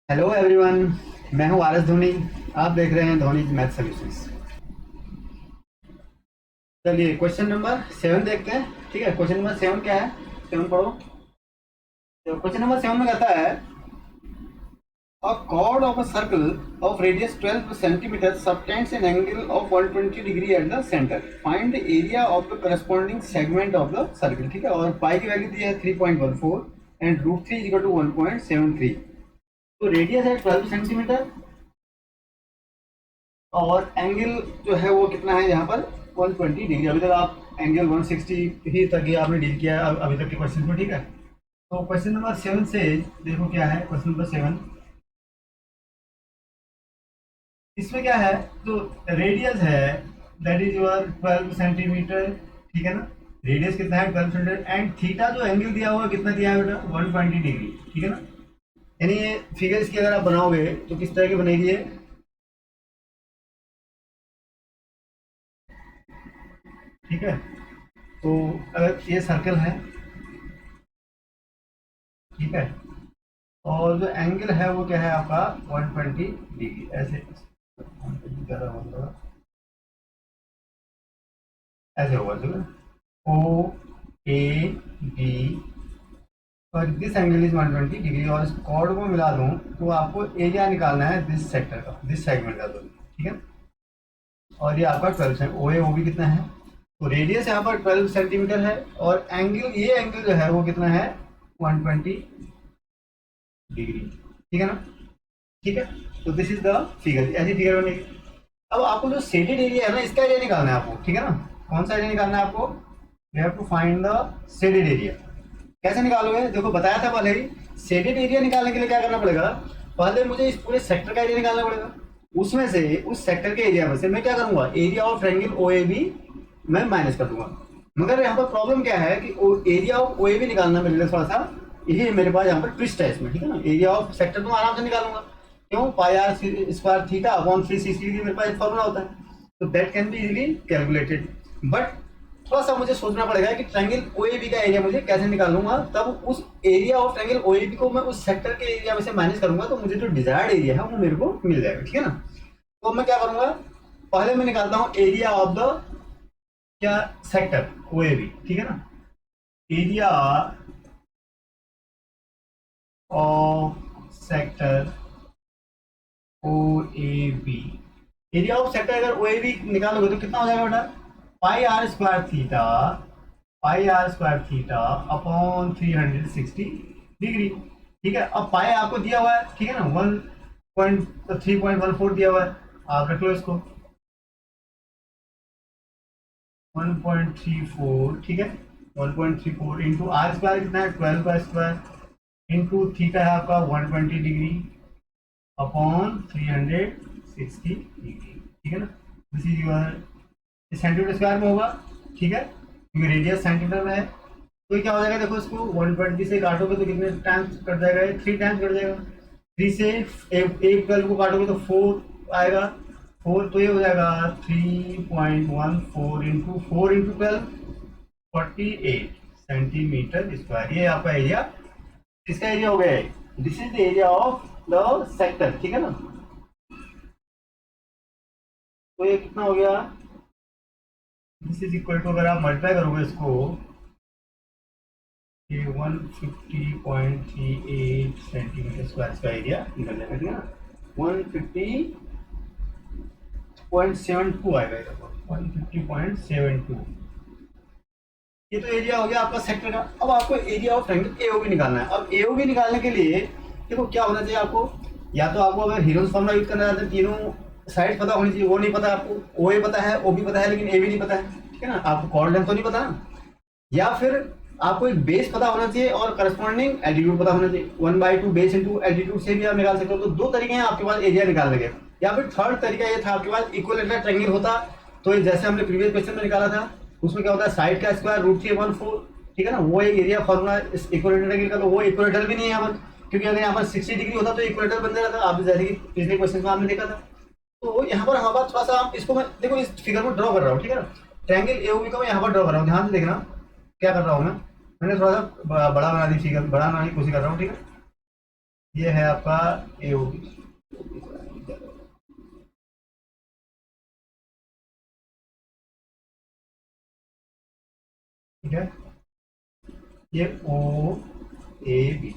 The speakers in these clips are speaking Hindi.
Hello everyone. मैं हूं आर एस धोनी। आप देख रहे हैं धोनी मैथ सॉल्यूशंस। चलिए क्वेश्चन नंबर 7 देखते हैं। ठीक है, क्वेश्चन नंबर 7 क्या है? 7 पढ़ो। तो क्वेश्चन नंबर 7 में कहता है a chord of a circle of radius 12 centimeters subtends an angle of 120 degree at the center. Find the area of the corresponding segment of the circle। ठीक है, और पाई की वैल्यू दी है 3.14 एंड रूट 3 इक्वल टू 1.73। तो रेडियस है 12 सेंटीमीटर और एंगल जो है वो कितना है यहाँ पर 120 डिग्री। अभी तक आप एंगल 160 ही तक ही आपने डील किया है अभी तक के क्वेश्चन में। ठीक है, तो क्वेश्चन नंबर 7 से देखो क्या है। क्वेश्चन नंबर 7 इसमें क्या है, तो रेडियस है दैट इज योर 12 सेंटीमीटर। ठीक है ना, रेडियस कितना है 12 सेंटीमीटर एंड थीटा जो एंगल दिया हुआ है कितना दिया है बेटा 120 डिग्री। ठीक है ना, यानी ये फिगर्स की अगर आप बनाओगे तो किस तरह की बनेगी ये। ठीक है, तो अगर ये सर्कल है, ठीक है, और जो एंगल है वो क्या है आपका 120 डिग्री। ऐसे ज़्यादा होगा, ऐसे होगा चलो ओ ए बी और दिस एंगल इज 120 डिग्री और इस कॉर्ड को मिला दूं तो आपको एरिया निकालना है दिस सेक्टर का, दिस सेगमेंट का। तो ठीक है, और ये आपका 12 सेंट ओ ए ओ बी कितना है, तो रेडियस यहाँ पर 12 सेंटीमीटर है और एंगल, ये एंगल जो है वो कितना है 120 डिग्री। ठीक है ना, ठीक है, तो दिस इज द फिगर, ऐसी फिगर बनेगी। अब आपको जो शेडेड एरिया है ना इसका एरिया निकालना है आपको। ठीक है ना, कौन सा एरिया निकालना है आपको? You have to find the shaded area. कैसे निकालोगे? देखो बताया था पहले ही, शेडेड एरिया निकालने के लिए क्या करना पड़ेगा, पहले मुझे इस पूरे सेक्टर का एरिया निकालना पड़ेगा। उसमें से उस सेक्टर के एरिया में से मैं क्या करूंगा, area of triangle O A B मैं माइनस कर दूंगा। मगर यहाँ पर प्रॉब्लम क्या है कि area of O A B निकालना मेरे लिए थोड़ा सा, यही मेरे पास यहाँ पर ट्विस्ट है इसमें। ठीक है ना, एरिया ऑफ सेक्टर तो मैं आराम से निकालूंगा, क्यों, पाई आर स्क्वायर थीटा अपॉन 360 मेरे पास एक फॉर्मूला होता है, तो that can be easily calculated. But थोड़ा सा मुझे सोचना पड़ेगा कि ट्रायंगल ओएबी का एरिया मुझे कैसे निकालूंगा, तब उस एरिया ऑफ ट्रायंगल ओएबी को मैं उस सेक्टर के एरिया में से माइनस करूंगा तो मुझे जो डिजायर्ड एरिया है वो मेरे को मिल जाएगा। ठीक है ना, तो मैं क्या करूंगा, पहले मैं निकालता हूं एरिया ऑफ द क्या सेक्टर ओएबी। ठीक है ना, area of sector O A B, area of sector अगर ओ ए बी निकालोगे तो कितना हो जाएगा बेटा, pi are square theta, pi are square theta upon 360 degree. ठीक है, अब पाई आपको दिया हुआ है, ठीक है ना, 3.14 दिया हुआ है, आप रख लो इसको 1.34। ठीक है, 1.34 इंटू आर स्क्वायर कितना है 12 का स्क्वायर इंटू थीटा है आपका 120 डिग्री अपॉन 360 डिग्री। ठीक है ना, this is your centimetre square में होगा। ठीक है, क्योंकि रेडियस सेंटीमीटर में है, तो ये क्या हो जाएगा, देखो इसको 120 से काटोगे तो कितने टाइम्स कट जाएगा, 3 टाइम्स कट जाएगा। 3 से एक 12 को काटोगे तो 4 आएगा, 4 तो ये हो जाएगा 3.14 इंटू 4 इंटू 12 48 सेंटीमीटर स्क्वायर। ये आपका एरिया, किसका एरिया हो गया है, this is the area of the sector. ठीक है ना, तो ये कितना हो गया, दिस इज इक्वल टू, अगर आप मल्टीप्लाई करोगे इसको, ये 150.38 सेंटीमीटर स्क्वायर का एरिया निकल जाएगा। ठीक है ना, 150.72 आएगा, ये देखो 150.72। ये तो एरिया हो गया आपका सेक्टर का। अब आपको एरिया ऑफ ट्रायंगल एओबी निकालना है। अब एओबी निकालने के लिए देखो क्या होना चाहिए आपको, या तो आपको अगर हीरोज फॉर्मूला यूज करना चाहते हैं, तीनों साइड पता होनी चाहिए, वो नहीं पता आपको, ओ ए पता है, ओ बी पता है, लेकिन ए बी नहीं पता है। ठीक है ना, आपको कॉर्ड लेंथ तो नहीं पता ना, या फिर आपको एक बेस पता होना चाहिए और करस्पॉन्डिंग एल्टीट्यूड पता होना चाहिए। 1/2 बेस इंटू एल्टीट्यूड से भी आप निकाल सकते हो। तो दो तरीके हैं आपके पास एरिया निकालने के, या फिर थर्ड तरीका ये था आपके पास इक्विलेटरल ट्रायंगल होता, तो जैसे हमने प्रीवियस क्वेश्चन में निकाला था, उसमें क्या होता है साइड का स्क्वायर रूट 3/4। ठीक है ना, वो एक एरिया फॉर्मूला इक्विलेटरल ट्रायंगल का, तो वो इक्विलेटरल भी नहीं है यहाँ पर, क्योंकि अगर यहाँ पर 60 डिग्री होता तो इक्विलेटरल बन जाता था, आप जैसे कि पिछले क्वेश्चन में आपने देखा था। तो यहाँ पर हमारे पास थोड़ा सा हम इसको, मैं देखो इस फिगर को ड्रॉ कर रहा हूँ। ठीक है ना, ट्रायंगल एओबी का मैं यहाँ पर ड्रॉ कर रहा हूँ, ध्यान से देखना क्या कर रहा हूँ मैं। मैंने थोड़ा सा बड़ा बना दी फिगर, बड़ा बनाने की कोशिश कर रहा हूँ। ठीक है, ये है आपका AOB, ठीक है, ये OAB,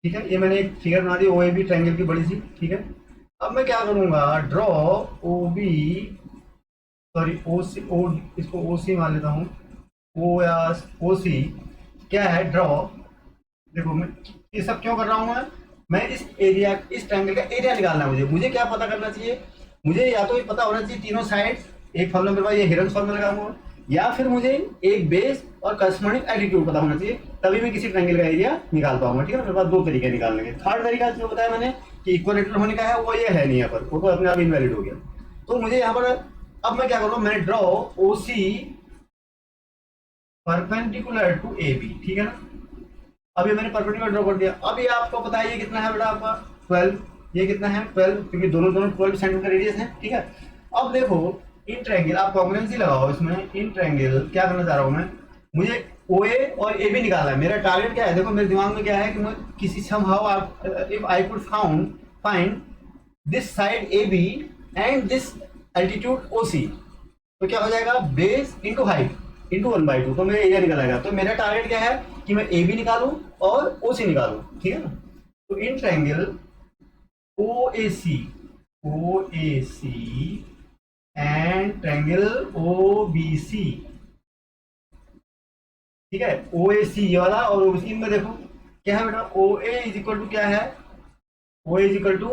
ठीक है, ये मैंने एक फिगर बना दी OAB ट्रायंगल की बड़ी सी, ठीक है। अब मैं क्या करूंगा, ड्रॉ OB, सॉरी OC, इसको OC मान लेता हूँ, O या OC क्या है, ड्रॉ, देखो मैं ये सब क्यों कर रहा हूँ, मैं इस एरिया, इस ट्रायंगल का एरिया निकालना है मुझे। मुझे क्या पता करना चाहिए, मुझे या तो ये पता होना चाहिए तीनों साइड्स, एक फॉर्मूला मेरे पास ये हिरन फॉर्मूला लगा हुआ, या फिर मुझे एक बेस और करस्पॉन्डिंग एल्टीट्यूड पता होना चाहिए, तभी मैं किसी ट्रायंगल का एरिया निकाल पाऊंगा, ठीक है। मेरे पास दो तरीके निकालने के। थर्ड तरीका जो बताया मैंने कि इक्वलेटरल होने का है, वो ये है नहीं, यहाँ पर वो तो अपने आप इनवैलिड हो गया। तो मुझे यहाँ पर अब मैं क्या करूँगा, मैंने draw OC perpendicular to AB, ठीक है ना। अभी मैंने परपेंडिकुलर ड्रॉ कर दिया। अब ये आपको पता है ये कितना है बेटा आपका 12, ये कितना है 12, क्योंकि दोनों दोनों 12 सेंटीमीटर रेडियस है, ठीक है। अब देखो इन ट्रायंगल, आप कॉन्ग्रुएंसी लगाओ इसमें, इन ट्रायंगल क्या करना चाह रहा हूं मैं, मुझे OA और AB निकालना है। मेरा टारगेट क्या है, देखो मेरे दिमाग में क्या है कि मैं किसी समहाउ आप if I could find this side AB and this altitude OC, तो क्या हो जाएगा, बेस इंटू हाइट इंटू 1/2, तो मेरा एरिया निकल आएगा। तो मेरा टारगेट क्या है कि मैं AB निकालूं और OC निकालूं, ठीक है ना। तो in triangle OAC and triangle OBC, ठीक है, OAC ये वाला और OBC में देखो क्या है बेटा, OA इज इक्वल टू क्या है, OA is equal to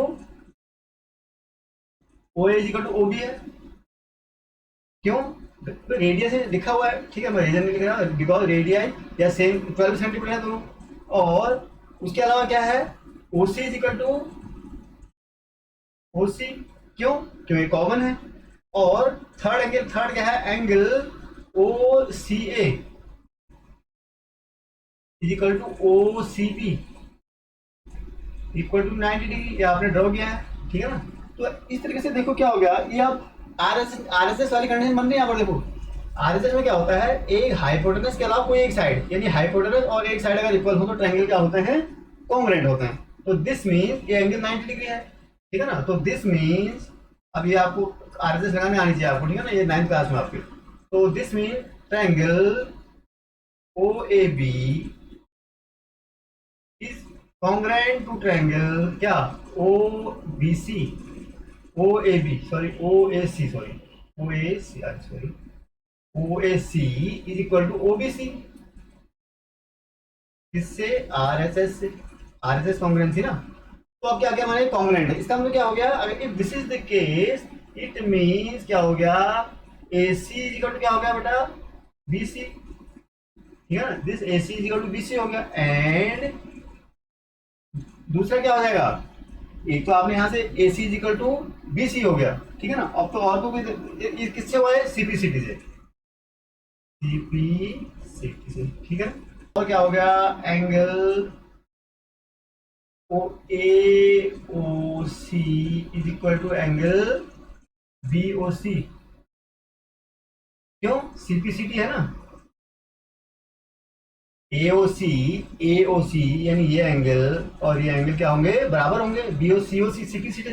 OB है, क्यों, तो रेडियस से लिखा हुआ है, ठीक है, मैं रीजन नहीं लिख रहा बिकॉज रेडियाई या सेम 12 सेंटीमीटर है दोनों। और उसके अलावा क्या है, OC is equal to OC, क्यों, क्यों ये कॉमन है। और थर्ड क्या है, angle OCA is equal to OCB equal to 90 degree, ये आपने ड्रॉ किया है, ठीक है ना। तो इस तरीके से देखो क्या हो गया, ये आप RSS वाली कंडीशन बन रही है यहाँ पर। देखो RSS में क्या होता है, एक हाइपोटेनस के अलावा कोई एक साइड, यानी हाइपोटेनस और एक साइड अगर इक्वल हो तो ट्रायंगल क्या होते हैं, कॉन्ग्रुएंट होते हैं। तो दिस मीन्स ये एंगल 90 डिग्री है, ठीक है ना। तो दिस मीन्स अब ये आपको RSS लगाने आनी चाहिए आपको, ठीक है ना, ये 9th क्लास में आपके। तो this means triangle OAB is congruent to triangle क्या OBC, OAB sorry OAC sorry OAC is equal to OBC, इससे RSS कॉन्ग्रुएंसी ना। तो अब क्या क्या माने कॉन्ग्रुएंट है, इसका मतलब क्या हो गया, अगर if this is the case it means क्या हो गया, AC इज इक्वल टू क्या हो गया बेटा BC, ठीक है ना, this AC is equal to BC हो गया। एंड दूसरा क्या हो जाएगा, एक तो आपने यहाँ से AC is equal to BC हो गया, ठीक है ना। अब तो और तो कोई किससे हुआ है, CPCT से, CPCT से, ठीक है। और क्या हो गया, angle AOC is equal to angle BOC, क्यों, CPCT है ना। AOC यानी ये एंगल और ये एंगल क्या होंगे, बराबर होंगे, BOC CPCT,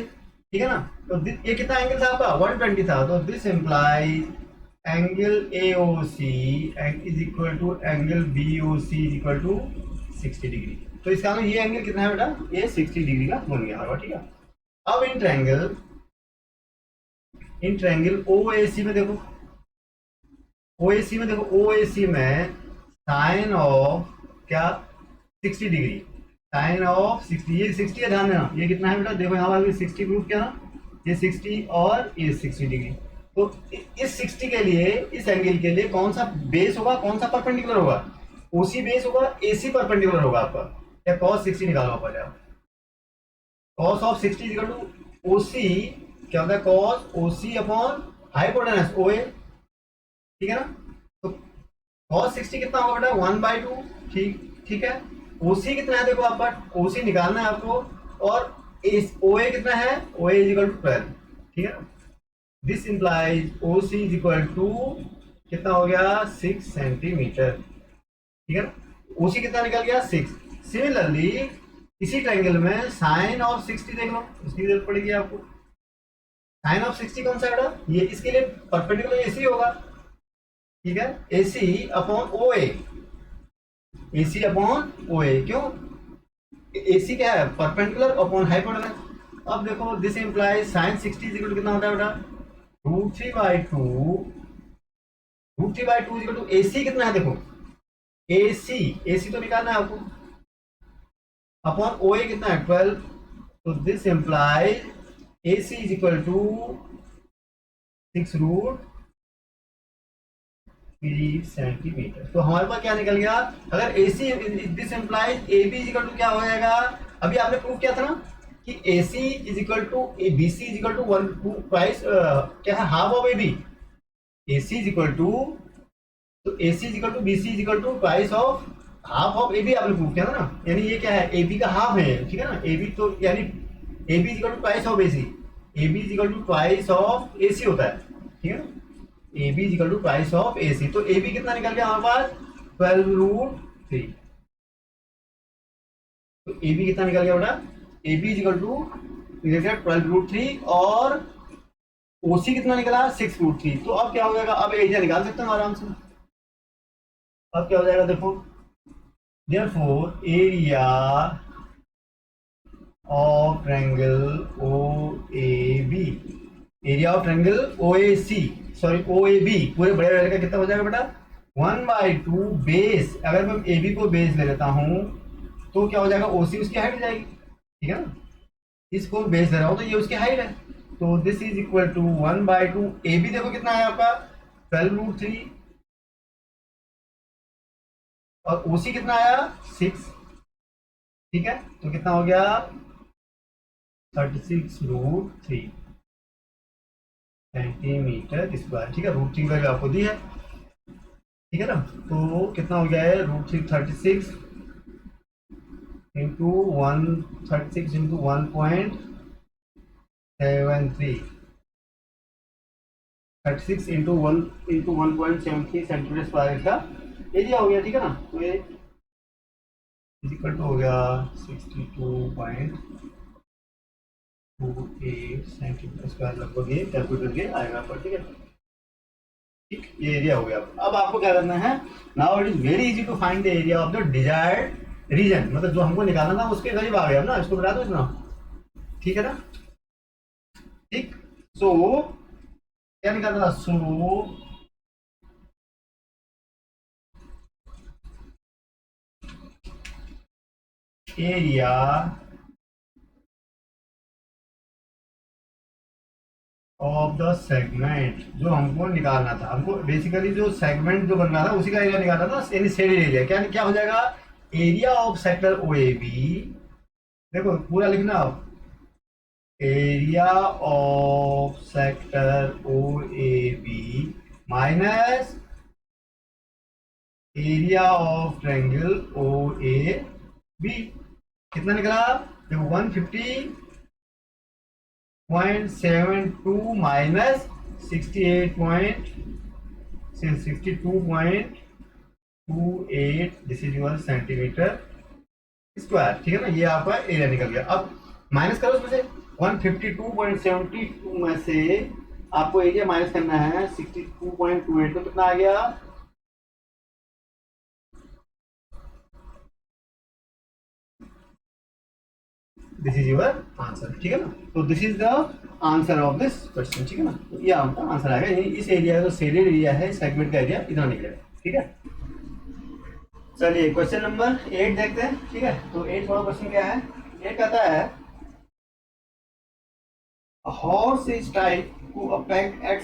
ठीक है ना। तो ये कितना एंगल था आपका 120 था, तो this implies angle AOC is equal to angle BOC is equal to 60 degree. तो इसका मतलब ये एंगल कितना है बेटा, ये 60 डिग्री का बन गया हमारा, ठीक है। अब इन ट्रायंगल OAC में देखो, OAC में साइन ऑफ क्या 60 डिग्री, साइन ऑफ 60, ये 60 है, ध्यान देना ये कितना है बेटा, देखो यहाँ पर 60 प्रूफ किया ना, ये 60 और ये 60 डिग्री। तो इस 60 के लिए, इस एंगल के लिए कौन सा बेस होगा, कौन सा परपेंडिकुलर होगा, OC बेस होगा, AC परपेंडिकुलर होगा आपका, या cos 60 निकालना पड़ेगा। cos of 60 equal to OC क्या होता है, cos OC upon hypotenuse OA, ठीक है ना। तो cos 60 कितना होगा बेटा 1/2, ठीक है। OC कितना है, देखो आपका OC निकालना है आपको, और OA कितना है, OA इज इक्वल टू 12, ठीक है। This implies OC is equal to कितना हो गया 6 सेंटीमीटर, ठीक है ना। OC कितना निकल गया 6। सिमिलरली इसी ट्रायंगल में साइन ऑफ 60 देख लो, इसकी जरूरत पड़ेगी आपको। साइन ऑफ 60 कौन सा बेटा, ये इसके लिए परपेंडिकुलर एसी होगा, ठीक है, AC upon O A, AC upon O A, क्यों, एसी क्या है, परपेंडिकुलर अपॉन हाइपोटेनस। अब देखो this implies sine 60 equal to कितना होता है बेटा, √3/2 इक्वल टू एसी कितना है, देखो एसी, एसी तो निकालना है आपको, अपॉन ओ ए कितना है 12, तो this implies AC is equal to 6√3 centimetre. तो हमारे पास क्या निकल गया, अगर AC, this implies A B is equal to क्या हो जाएगा, अभी आपने प्रूव किया था ना कि AC is equal to B C is equal to 1/2 प्राइस क्या है, half of A B, AC is equal to, तो AC is equal to B C is equal to प्राइस of half of A B, आपने प्रूव किया था ना, यानी ये क्या है, ए बी का हाफ है, ठीक है ना, ए बी तो यानी A B is equal to प्राइस of AC, A B is equal to प्राइस ऑफ AC होता है, ठीक है ना, A B is equal to प्राइस ऑफ AC, तो ए बी कितना निकल गया हमारे पास 12√3, तो ए बी कितना निकल गया बेटा, A B is equal to 12√3 और ओसी कितना निकला 6√3, तो अब क्या हो जाएगा, अब एरिया निकाल सकते हैं आराम से। अब क्या हो जाएगा देखो, therefore area of triangle O A B, area of triangle O A C, sorry O A B, पूरे बड़े बड़े का कितना हो जाएगा बेटा 1/2 बेस, अगर मैं ए बी को बेस ले लेता हूं तो क्या हो जाएगा, ओसी उसकी हाइट हो जाएगी, ठीक है ना, इसको बेस ले रहा हूं तो ये उसकी हाइट है, तो this is equal to 1/2, A B देखो कितना है आपका 12√3 और ओसी कितना आया 6, ठीक है, तो कितना हो गया 36√3 सेंटीमीटर स्क्वायर, ठीक है, √3 का आपको दी है, ठीक है ना, तो कितना हो गया है √3 36 into 136 into 1.73, 36 into 1.73 centimetre square का एरिया हो गया, ठीक है ना, तो ये इक्वल टू हो गया 62.28 सेंटीमीटर स्क्वायर, लगभग ये कैलकुलेट करके आएगा पर, ठीक है, ठीक, ये एरिया हो गया। अब आपको क्या करना है, now it is very easy to find the area of the desired region, मतलब जो हमको निकालना था उसके करीब आ गया ना, इसको बता दो इतना, ठीक है ना, ठीक, सो क्या निकालना था, सो एरिया ऑफ द सेगमेंट, जो हमको निकालना था, हमको बेसिकली जो सेगमेंट जो बनना था उसी का एरिया निकालना था, यानी शेडेड एरिया, क्या क्या हो जाएगा, area of sector O A B, देखो पूरा लिखना आप, area of sector O A B minus area of triangle O A B, कितना निकला, देखो 150.72 minus 62.28, this is your centimetre square, ठीक है ना, ये आपका एरिया निकल गया। अब माइनस करो उसमें से 152.72 में से आपको एरिया माइनस करना है 62.28, तो कितना आ गया, दिस इज योर आंसर, ठीक है ना, तो this is the answer of this question, ठीक है ना, तो ये आपका आंसर आएगा, यानी इस एरिया का जो शेडेड एरिया है, सेगमेंट का एरिया इतना निकलेगा, ठीक है। चलिए क्वेश्चन नंबर 8 देखते हैं, ठीक है, तो 8 वाला क्वेश्चन क्या है, ये कहता है a horse is tied to a peg at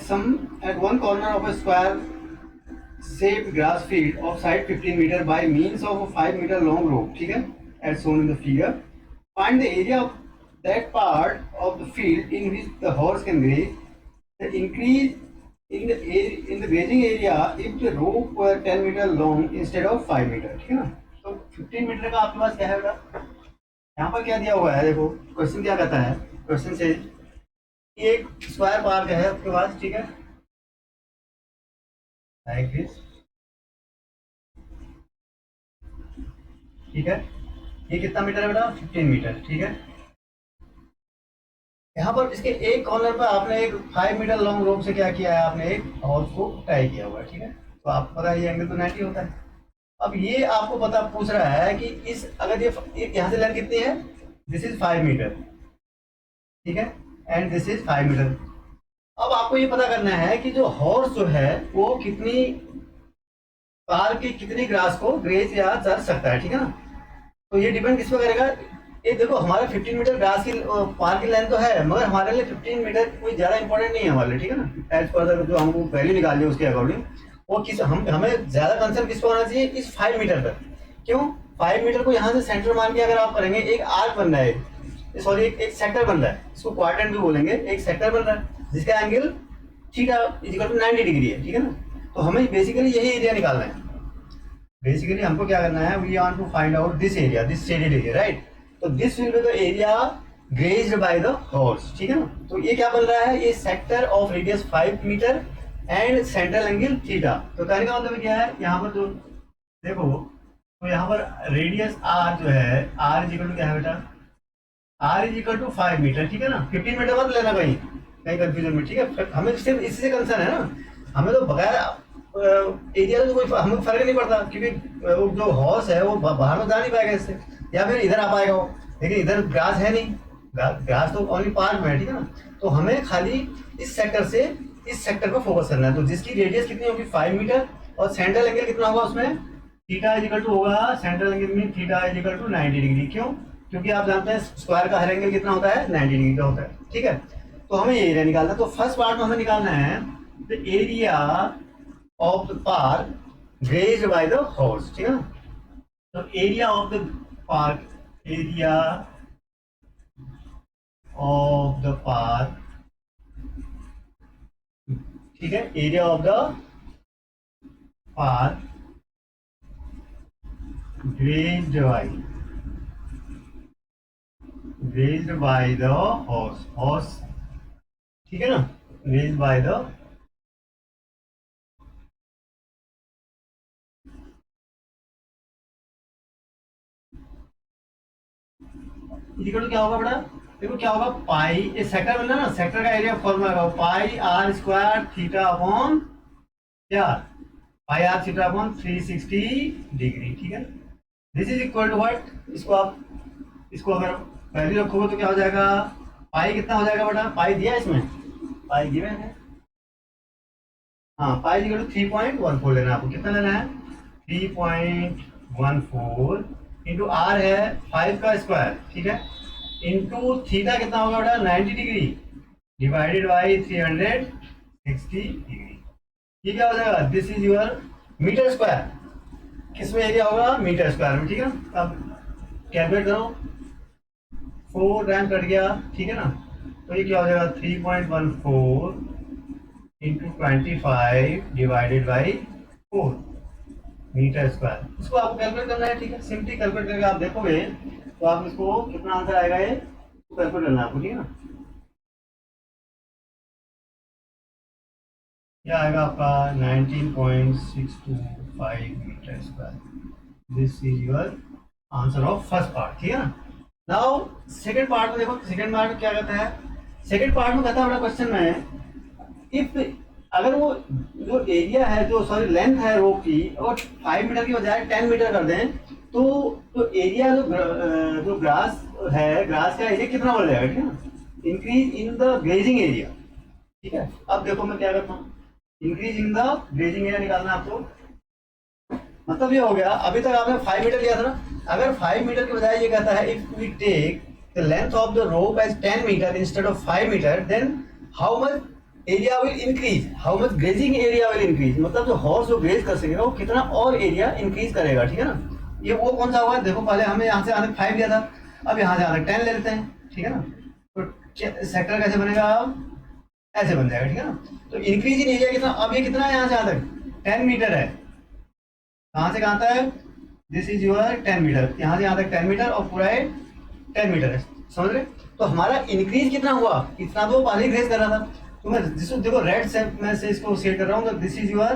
one corner of a square shaped grass field of side 15 meter by means of a 5 meter long rope, ठीक है, as shown in the figure. Find the area of that part of the field in which the horse can graze. The increase in the grazing area if the rope were 10 meter long instead of 5 meter, ठीक है ना, तो 15 मीटर का आपके पास क्या है बेटा, यहाँ पर क्या दिया हुआ है, देखो क्वेश्चन क्या कहता है, क्वेश्चन से एक स्क्वायर पार्क है आपके पास, ठीक है, लाइक दिस, ठीक है, ये कितना मीटर है बेटा? 15 मीटर। ठीक है, यहाँ पर इसके एक कॉर्नर पर आपने एक 5 मीटर लॉन्ग रोप से क्या किया है, आपने एक हॉर्स को टाई किया हुआ है। ठीक है, तो आपको पता है ये एंगल तो 90 होता है। अब ये आपको पता पूछ रहा है कि इस अगर ये यहाँ से लेंथ कितनी है, दिस इज 5 मीटर। ठीक है, एंड दिस इज 5 मीटर। अब आपको ये पता करना है कि जो हॉर्स जो है वो कितनी कार की कितनी ग्रास को ग्रेज या चर सकता है। ठीक है ना, तो ये डिपेंड किस पे करेगा। ये देखो हमारा 15 मीटर ग्रास की पार की लेंथ तो है, मगर हमारे लिए 15 मीटर कोई ज्यादा इंपॉर्टेंट नहीं है हमारे लिए। ठीक है ना, एज पर जो हमको वैल्यू निकालनी है उसके अकॉर्डिंग वो किस हमें ज्यादा कंसर्न किस पे होना चाहिए, इस 5 मीटर पर। क्यों? 5 मीटर को यहाँ से सेंटर मान के अगर आप करेंगे, एक आर्क बन रहा है, सॉरी एक सेक्टर बन रहा है, इसको क्वाड्रेंट भी बोलेंगे, एक सेक्टर बन रहा है जिसका angle theta equal to 90 degree है। ठीक है ना, तो हमें बेसिकली यही एरिया निकालना है। बेसिकली हमको क्या करना है, we want to find out this area, this shaded area, right. तो this will be the area grazed by the horse. ठीक है ना, तो ये क्या बन रहा है, ये sector of radius 5 metre and central angle theta. तो कहने का मतलब क्या है, यहाँ पर जो देखो, तो यहाँ पर रेडियस आर जो है, आर इज इक्वल टू क्या है बेटा, R is equal to 5 metre. ठीक है ना, 15 मीटर मत लेना कहीं कहीं कंफ्यूजन में। ठीक है, हमें सिर्फ इसी से कंसर्न है ना, हमें तो बगैर एरिया तो कोई हमें फर्क नहीं पड़ता, क्योंकि जो हॉर्स है वो बाहर में जा नहीं पाएगा इससे, या फिर इधर आ पाएगा वो, लेकिन इधर ग्रास है नहीं, ग्रास तो ओनली पार्क में है। ठीक है ना, तो हमें खाली इस सेक्टर से इस सेक्टर पर फोकस करना है। तो जिसकी रेडियस कितनी होगी, 5 मीटर, और सेंट्रल एंगल कितना होगा उसमें, थीटा इज इक्वल टू होगा, सेंट्रल एंगल में theta is equal to 90 degree. क्यों? क्योंकि आप जानते हैं स्क्वायर का हर एंगल कितना होता है, 90 डिग्री का होता है। ठीक है, तो हमें ये एरिया निकालना है। तो फर्स्ट पार्ट में हमें निकालना है the area of the park grazed by the horse. ठीक है ना, तो area of the park, area of the park, ठीक है, area of the park grazed by the horse. ठीक है ना, grazed by the equal to क्या होगा बेटा, देखो क्या होगा, पाई, ये सेक्टर बन रहा है ना, सेक्टर का एरिया फॉर्मूला होगा pi are square theta upon क्या, pi R theta upon 360 degree. ठीक है, this is equal to what, इसको आप इसको अगर वैल्यू रखोगे तो क्या हो जाएगा, पाई कितना हो जाएगा बेटा, पाई दिया इसमें, पाई गिवन है, हाँ, पाई इक्वल टू 3.14 लेना है आपको। कितना लेना है, 3.14 इंटू आर है 5 का स्क्वायर। ठीक है, इंटू थीटा कितना होगा बेटा, 90 डिग्री डिवाइडेड बाई 360 डिग्री। ये क्या हो जाएगा, this is your metre square, किसमें एरिया होगा, मीटर स्क्वायर में। ठीक है, अब कैलकुलेट करो, 4 टाइम कट गया। ठीक है ना, तो ये क्या हो जाएगा, 3.14 into 25 divided by 4 metre square. इसको आपको कैलकुलेट करना है। ठीक है, सिंपली कैलकुलेट करके आप देखोगे तो आप इसको कितना आंसर आएगा, ये कैलकुलेट करना है आपको। ठीक है ना, क्या आएगा आपका 19.625 metre square. This is your answer of first part. ठीक है ना, नाउ सेकंड पार्ट में देखो, सेकंड पार्ट में क्या कहता है, सेकंड पार्ट में कहता है हमारा क्वेश्चन में, इफ अगर वो जो एरिया है, जो सॉरी लेंथ है रोप की, और 5 मीटर की बजाय 10 मीटर कर दें, तो एरिया जो ग्रास है, ग्रास का एरिया कितना बढ़ जाएगा। ठीक है ना, increase in the grazing area. ठीक है, अब देखो मैं क्या करता हूँ, increase in the grazing area निकालना आपको। मतलब ये हो गया, अभी तक आपने 5 मीटर लिया था ना, अगर 5 मीटर के बजाय ये कहता है if we take the length of the rope as 10 metre instead of 5 metre, then how much area will increase, how much grazing area will increase. मतलब जो हॉर्स जो ग्रेज कर सकेगा वो कितना और एरिया इंक्रीज करेगा। ठीक है ना, ये वो कौन सा हुआ, देखो पहले हमने यहाँ से आने 5 लिया था, अब यहाँ से आने 10 ले लेते हैं। ठीक है ना, तो सेक्टर कैसे बनेगा, ऐसे बन जाएगा। ठीक है ना, तो इंक्रीज इन एरिया कितना, अब ये कितना है, यहाँ से यहाँ तक 10 मीटर है, कहाँ से कहाँ तक, दिस इज योर 10 मीटर, यहाँ से यहाँ तक 10 मीटर, और पूरा 10 मीटर है, समझ रहे। तो हमारा इंक्रीज कितना हुआ, इतना तो पानी ग्रेज कर रहा था। तो मैं जिसको देखो रेड से मैं से इसको शेयर कर रहा हूँ, दिस इज योर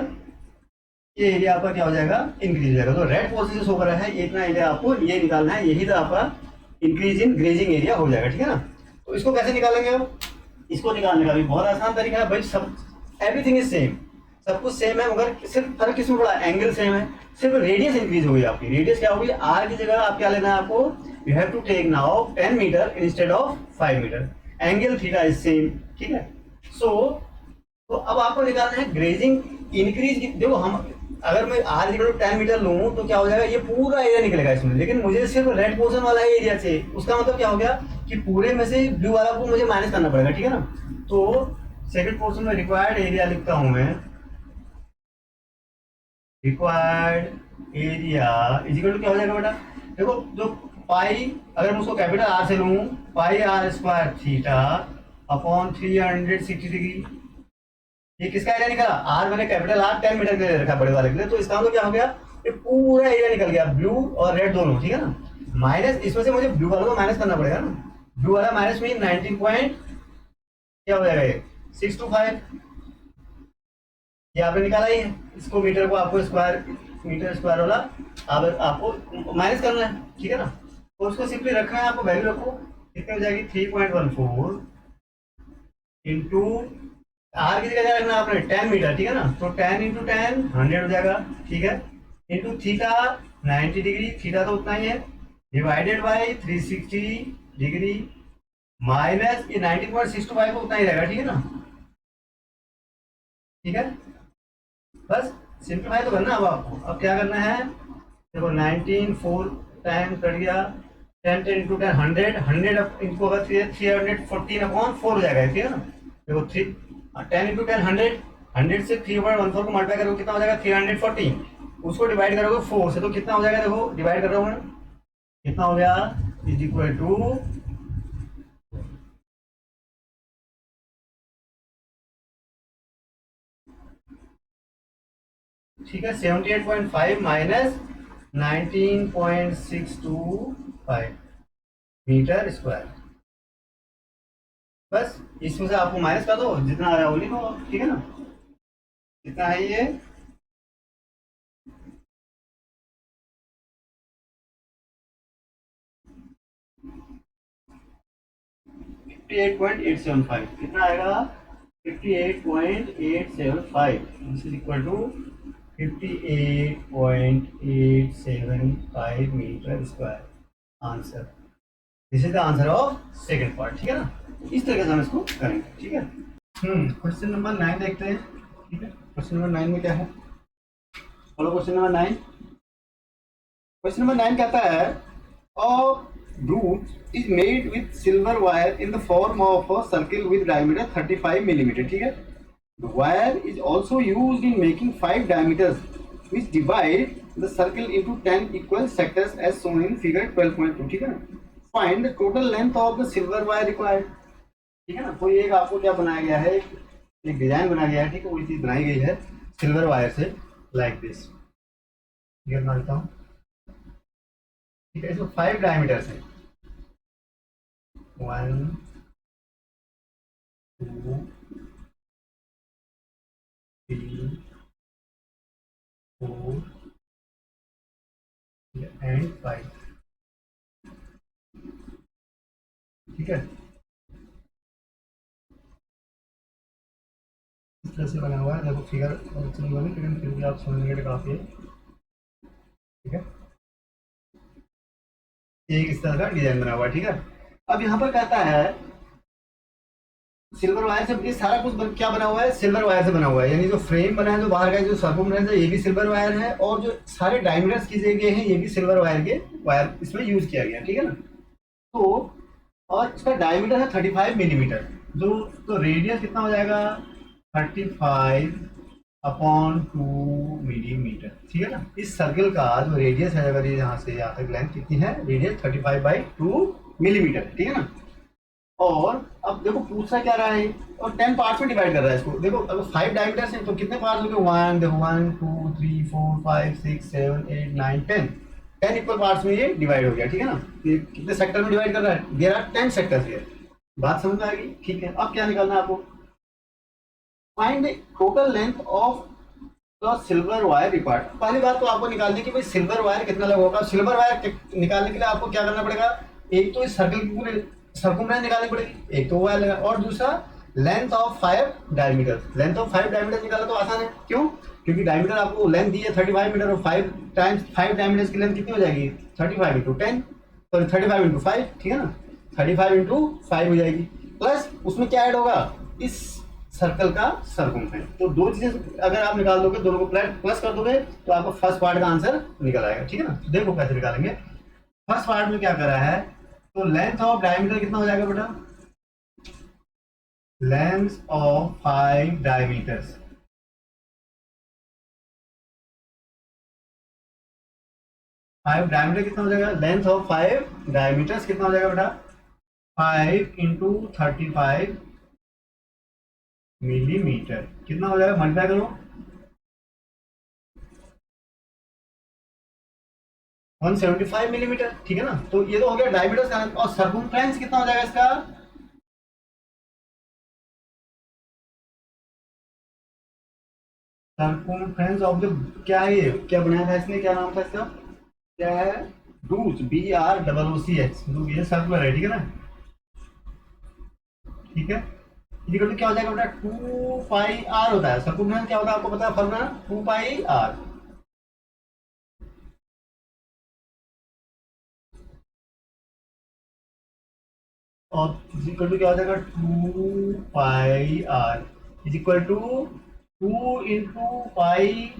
ये एरिया आपका क्या हो जाएगा, इंक्रीज हो जाएगा। तो रेड पोर्शन से शो कर रहा है, ये इतना एरिया आपको ये निकालना है, यही तो आपका इंक्रीज इन ग्रेजिंग एरिया हो जाएगा, ठीक है ना। तो इसको कैसे निकालेंगे हम, इसको निकालने का भी बहुत आसान तरीका है भाई, सब एवरीथिंग इज सेम, सब कुछ सेम है, मगर सिर्फ फर्क किसमें पड़ा, एंगल सेम है, सिर्फ रेडियस इंक्रीज हो गई आपकी। रेडियस क्या होगी, आर की जगह आप क्या लेना है आपको, you have to take now 10 metre instead of 5 metre, angle theta is same, ठीक है। सो तो अब आपको निकालना है ग्रेजिंग इंक्रीज की। देखो हम अगर मैं आर इक्वल टू 10 मीटर लूँ तो क्या हो जाएगा, ये पूरा एरिया निकलेगा इसमें, लेकिन मुझे सिर्फ रेड पोर्शन वाला ही एरिया चाहिए। उसका मतलब क्या हो गया कि पूरे में से ब्लू वाला को मुझे माइनस करना पड़ेगा, ठीक है ना। तो सेकंड पोर्शन में रिक्वायर्ड एरिया लिखता हूं मैं, required area is equal to क्या हो जाएगा बेटा, देखो जो पाई, अगर मैं उसको कैपिटल आर से लूँ, pi are square theta upon 360 degree, ये किसका एरिया निकला, आर मैंने कैपिटल आर 10 मीटर के लिए रखा बड़े वाले के लिए, तो इसका मतलब क्या हो गया, ये पूरा एरिया निकल गया, ब्लू और रेड दोनों, ठीक है ना। माइनस इसमें से मुझे ब्लू वाला को माइनस करना पड़ेगा ना, ब्लू वाला माइनस में 19 पॉइंट क्या हो जाएगा, ये 625, ये आपने निकाला ही है। इसको मीटर को आपको स्क्वायर, मीटर स्क्वायर वाला अब आपको माइनस करना है, ठीक है ना। तो उसको सिंपली रखना है आपको, वैल्यू रखो, कितनी हो जाएगी 3.14 इंटू आर की जगह क्या रखना है आपने 10 मीटर, ठीक है ना। तो 10 इंटू 10 100 हो जाएगा, ठीक है, इंटू थीटा 90 डिग्री, थीटा तो उतना ही है, डिवाइडेड बाई 360 डिग्री माइनस ये 90.625 को उतना ही रहेगा, ठीक है ना, ठीक है। बस सिंप्लीफाई तो करना अब आपको, अब क्या करना है, देखो 19 4 टाइम कट गया, 10 10 इंटू 10 100 100 इनको अगर 314 अपॉन 4 हो जाएगा, ठीक है ना। देखो 10 इंटू 10 100, 100 से 3.14 को मल्टीप्लाई करोगे कितना हो जाएगा 314, उसको डिवाइड करोगे 4 से तो कितना हो जाएगा, देखो डिवाइड कर रहा हूँ मैं, कितना हो गया इज इक्वल टू, ठीक है, 78.5 माइनस 19.625 मीटर स्क्वायर। बस इसमें से आपको माइनस कर दो, जितना आ रहा है वो लिखो, ठीक है ना। कितना है ये, $58.875, कितना आएगा 58.875, this is equal to 58.875 metre square, answer, this is the answer of second part, ठीक है ना। इस तरीके से हम इसको करेंगे, ठीक है। क्वेश्चन नंबर 9 देखते हैं, ठीक है। क्वेश्चन नंबर 9 में क्या है, चलो क्वेश्चन नंबर 9, क्वेश्चन नंबर 9 कहता है अ root is made with silver wire in the form of a circle with diameter 35 millimeter, ठीक है। The wire is also used in making 5 diameters which divide the circle into 10 equal sectors as shown in figure 12.2, ठीक है ना। Find the total length of the silver wire required, ठीक है ना। कोई एक आपको क्या बनाया गया है, एक डिजाइन बनाया गया है, ठीक है, वही चीज बनाई गई है सिल्वर वायर से, लाइक दिस, ये बनाता हूँ, ठीक है। इसमें 5 डायमीटर्स हैं, 1 2 3 4 एंड 5, ठीक है। इस तरह से बना हुआ है, देखो फिगर लेकिन फिर भी आप समझने के काफी है, ठीक है। एक इस तरह का डिजाइन बना हुआ है, ठीक है। अब यहाँ पर कहता है सिल्वर वायर से, ये सारा कुछ क्या बना हुआ है, सिल्वर वायर से बना हुआ है, यानी जो फ्रेम बना है, जो बाहर का जो सर्कमफ्रेंस है, ये भी सिल्वर वायर है, और जो सारे डायमीटर्स किए गए हैं ये भी सिल्वर वायर के वायर इसमें यूज किया गया, ठीक है ना। तो और इसका डायमीटर है 35 मिलीमीटर, जो तो रेडियस कितना हो जाएगा 35 अपॉन 2 मिलीमीटर, ठीक है ना। इस सर्कल का जो रेडियस है, अगर ये यहाँ से यहाँ तक लेंथ कितनी है, रेडियस 35/2 मिलीमीटर, ठीक है ना। और अब देखो पूछना क्या रहा है, और 10 पार्ट्स में डिवाइड कर रहा है इसको। देखो अगर 5 डायमीटर्स हैं तो कितने पार्ट्स हो गए, 1 देखो 1 2 3 4 5 6 7 8 9 10 इक्वल पार्ट्स में ये डिवाइड हो गया, ठीक है ना। ये कितने सेक्टर में डिवाइड कर रहा है, देयर आर 10 सेक्टर्स हियर, बात समझ में आएगी, ठीक है। अब क्या निकालना है आपको, find the total length of the तो सिल्वर वायर रिक्वायर्ड। पहली बात तो आपको निकालनी कि भाई सिल्वर वायर कितना लगा होगा। सिल्वर वायर निकालने के लिए आपको क्या करना पड़ेगा, एक तो इस सर्कल की पूरे सर्कमफ्रेंस निकालनी पड़ेगी, एक तो वायर लगा, और दूसरा length of 5 diameter. Length of 5 diameter निकाला तो आसान है, क्यों? क्योंकि डायमीटर आपको लेंथ दी है 35 मीटर, और 5 टाइम्स 5 डायमीटर की लेंथ कितनी हो जाएगी, 35 इंटू 10, सॉरी 35 इंटू 5, ठीक है ना, 35 इंटू 5 हो जाएगी। प्लस उसमें क्या ऐड होगा, इस सर्कल का सर्कमफ्रेंस। तो दो चीजें अगर आप निकाल दोगे, दोनों को प्लस कर दोगे, तो आपको फर्स्ट पार्ट का आंसर निकल आएगा, ठीक है ना। तो देखो कैसे निकालेंगे। फर्स्ट पार्ट में क्या करा है, तो लेंथ ऑफ डायमीटर कितना हो जाएगा बेटा, लेंथ ऑफ 5 डायमीटर्स, 5 डायमीटर कितना हो जाएगा, लेंथ ऑफ 5 डायमीटर्स कितना हो जाएगा बेटा, 5 इंटू 35 मिलीमीटर, कितना हो जाएगा, मल्टीप्लाई करो, 175 मिलीमीटर, ठीक है ना। तो ये तो हो गया डायमीटर का। और सर्कमफ्रेंस कितना हो जाएगा इसका, सर्कमफ्रेंस ऑफ द, क्या है ये, क्या बनाया था इसने, क्या नाम था इसका, क्या है, ब्रूच, BROOCH, ये सर्कुलर है, ठीक है ना, ठीक है। इक्वल टू क्या हो जाएगा बेटा, 2 पाई आर होता है सर्कमफ्रेंस, क्या होता है आपको पता है फॉर्मूला, 2 पाई आर। और इज इक्वल टू क्या हो जाएगा, 2 pi R is equal to 2 into pi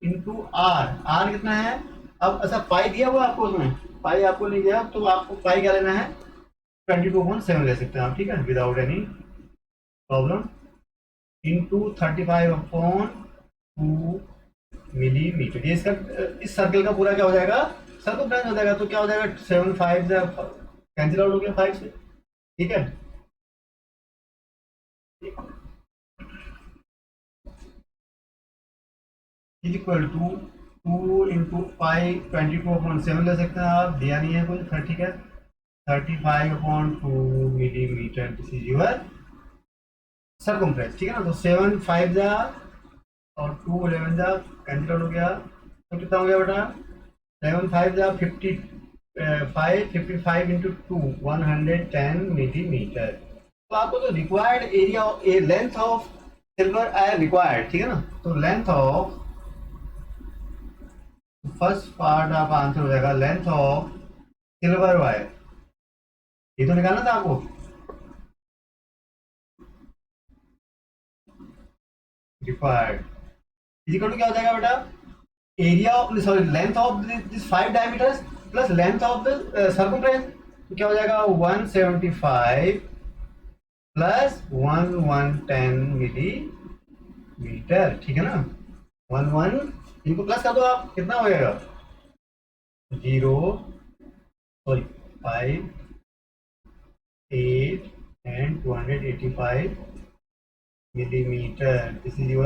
into R. R कितना है, अब अच्छा पाई दिया हुआ आपको, उसमें पाई आपको नहीं दिया, तो आपको पाई क्या लेना है, 22.7 ले सकते हैं आप, ठीक है, without any problem, into 35/2 millimetre. ये इसका, इस सर्कल का पूरा क्या हो जाएगा, सर्कमफ्रेंस हो जाएगा। तो क्या हो जाएगा, 7 5 कैंसिल आउट हो गया 5 से, ठीक है। Is equal to 2 into pi 22/7 ले सकते हैं आप, दिया नहीं है कुछ, फिर ठीक है, 35/2 millimetre, this is your circumference, ठीक है ना। तो 7 5 जा और 2 11 जा, कैंसिल आउट हो गया, तो कितना हो गया बेटा, 7 5 जा 50, 55 इंटू 2 110 मिलीमीटर। तो आपको जो required area, length of silver wire required, ठीक है ना। तो लेंथ ऑफ, फर्स्ट पार्ट आपका आंसर हो जाएगा लेंथ ऑफ सिल्वर वायर, ये तो निकालना था आपको, रिक्वायर्ड इज इक्वल टू क्या हो जाएगा बेटा, area of, sorry length of this 5 diameters plus length of the circumference. तो क्या हो जाएगा, 175 प्लस 1110 मिलीमीटर, ठीक है ना। 11 इनको प्लस कर दो आप, कितना हो जाएगा, 0 sorry 5 8 and 285 millimetre, this is your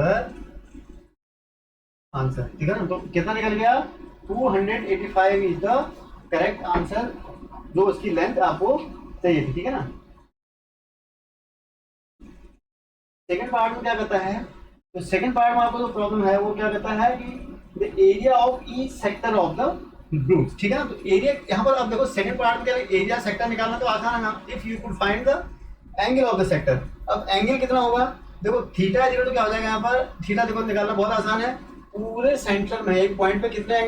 answer, ठीक है ना। तो कितना निकल गया, 285 इज द करेक्ट आंसर, जो उसकी लेंथ आपको चाहिए थी, ठीक है ना। सेकंड पार्ट में क्या कहता है, तो सेकंड पार्ट में आपको जो प्रॉब्लम है वो क्या कहता है कि the area of each sector of the group, ठीक है ना। तो एरिया यहाँ पर आप देखो, सेकंड पार्ट में क्या है, एरिया सेक्टर निकालना तो आसान है ना, if you could find the angle of the sector. अब एंगल कितना होगा, देखो थीटा 0 तो क्या हो जाएगा, यहाँ पर थीटा देखो निकालना बहुत आसान है। पूरे सेंटर में एक पॉइंट पे कितने का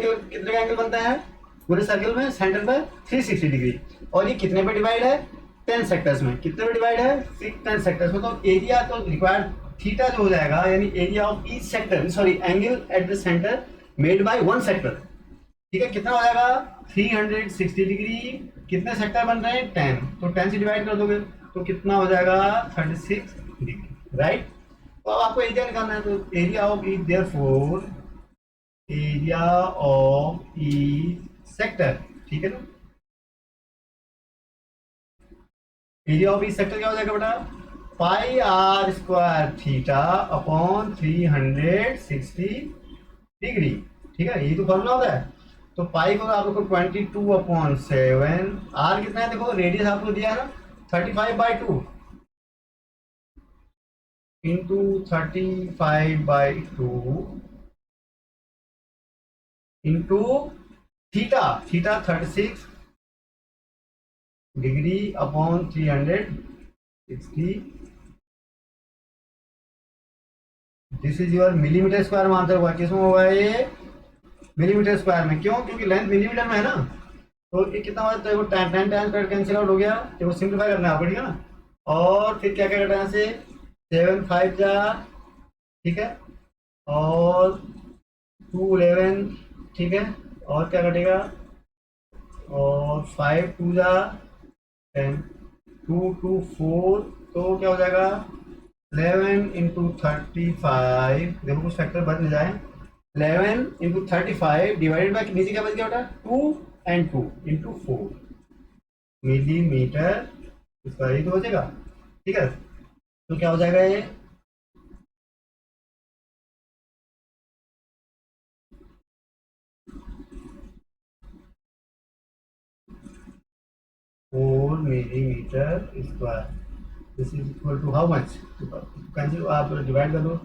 एंगल बनता है, पूरे सर्कल में सेंटर पर 360 डिग्री, और ये कितने पे डिवाइड है, 10 सेक्टर्स में, कितने पे डिवाइड है, 10 सेक्टर्स में। तो एरिया तो रिक्वायर्ड थीटा जो हो जाएगा, यानी area of each sector, sorry angle at the centre made by one sector, ठीक है, कितना हो जाएगा, 360 डिग्री, कितने सेक्टर बन रहे हैं, 10, तो 10 से डिवाइड कर दोगे तो कितना हो जाएगा, 36 डिग्री, राइट। तो अब आपको एरिया निकालना है, तो area of each, therefore area of each sector, ठीक है ना। एरिया ऑफ ईच सेक्टर क्या हो जाएगा बेटा, pi are square theta upon 360 degree, ठीक है, ये तो फॉर्मूला होता है। तो पाई को आपको 22/7, आर कितना है देखो, रेडियस आपको दिया है ना 35/2 into 35/2 into theta, theta 36 degree upon 360, this is your millimetre square में आंसर हुआ। किसमें होगा ये? मिलीमीटर स्क्वायर में। क्यों? क्योंकि लेंथ मिलीमीटर में है ना। तो ये कितना हुआ? देखो 10 टाइम्स कैंसिल आउट हो गया, देखो सिंप्लीफाई करना है ठीक है ना। और फिर क्या क्या करना है यहाँ से? 7 5 जा, ठीक है, और 2 11, ठीक है, और क्या कटेगा? और 5 2 जा 10, 2 2 4, तो क्या हो जाएगा? 11 इंटू 35, देखो कुछ फैक्टर बच न जाए। 11 इंटू 35 डिवाइडेड बाई नीचे क्या बच गया बेटा? 2 एंड 2 इंटू 4 मिलीमीटर स्क्वायर, ये तो हो जाएगा ठीक है। तो क्या हो जाएगा ये? 4 millimetre square, this is equal to how much? Cancel, आप डिवाइड कर दो।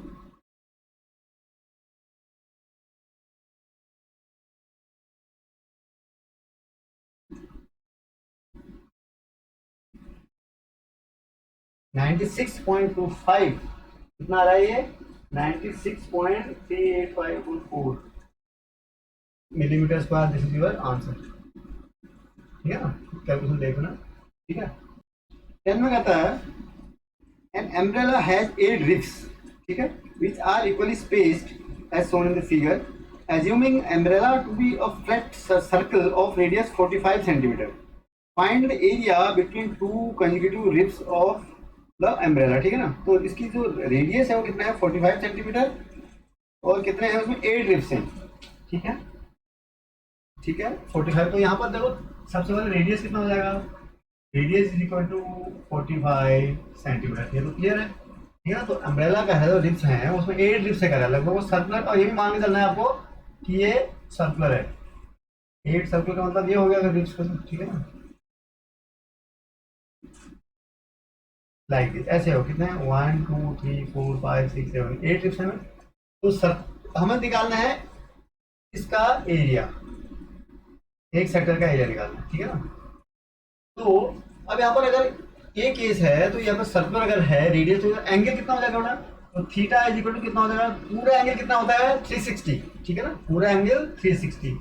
96.25 कितना आ रहा है ये? 96.385 millimetre square, this is your answer. ठीक है ना, कैलकुलेशन देखना। ठीक है। 10 में कहता है एन एम्ब्रेला हैज 8 रिब्स, ठीक है, which are equally spaced as shown in the figure. Assuming umbrella to be a flat circle of radius 45 centimeter, find the area between two consecutive ribs of the umbrella। ठीक है ना, तो इसकी जो रेडियस है वो कितना है? 45 सेंटीमीटर, और कितने हैं उसमें? 8 रिब्स हैं। ठीक है, ठीक है, 45। तो यहाँ पर देखो सबसे पहले रेडियस कितना हो जाएगा? Radius is equal to 45 centimetre. ये तो क्लियर है। ठीक है, तो अम्ब्रेला का है जो रिब्स हैं उसमें 8 रिब्स से करा है लगभग वो सर्कुलर, और ये भी मान के चलना है आपको कि ये सर्कुलर है। 8 सर्कुलर का मतलब ये हो गया अगर रिब्स का, ठीक है ना, लाइक दिस ऐसे हो। कितने हैं? 1 2 3 4 5 6 7 8 रिब्स हैं। तो हमें निकालना है इसका एरिया, एक सेक्टर का एरिया निकालना है। ठीक है ना। तो अब यहाँ पर अगर ये केस है तो यहाँ पर सर्कुलर अगर है रेडियस, तो एंगल कितना हो जाएगा बेटा? तो थीटा इज इक्वल टू कितना हो जाएगा? पूरा एंगल कितना होता है? 360। ठीक है ना, पूरा एंगल 360,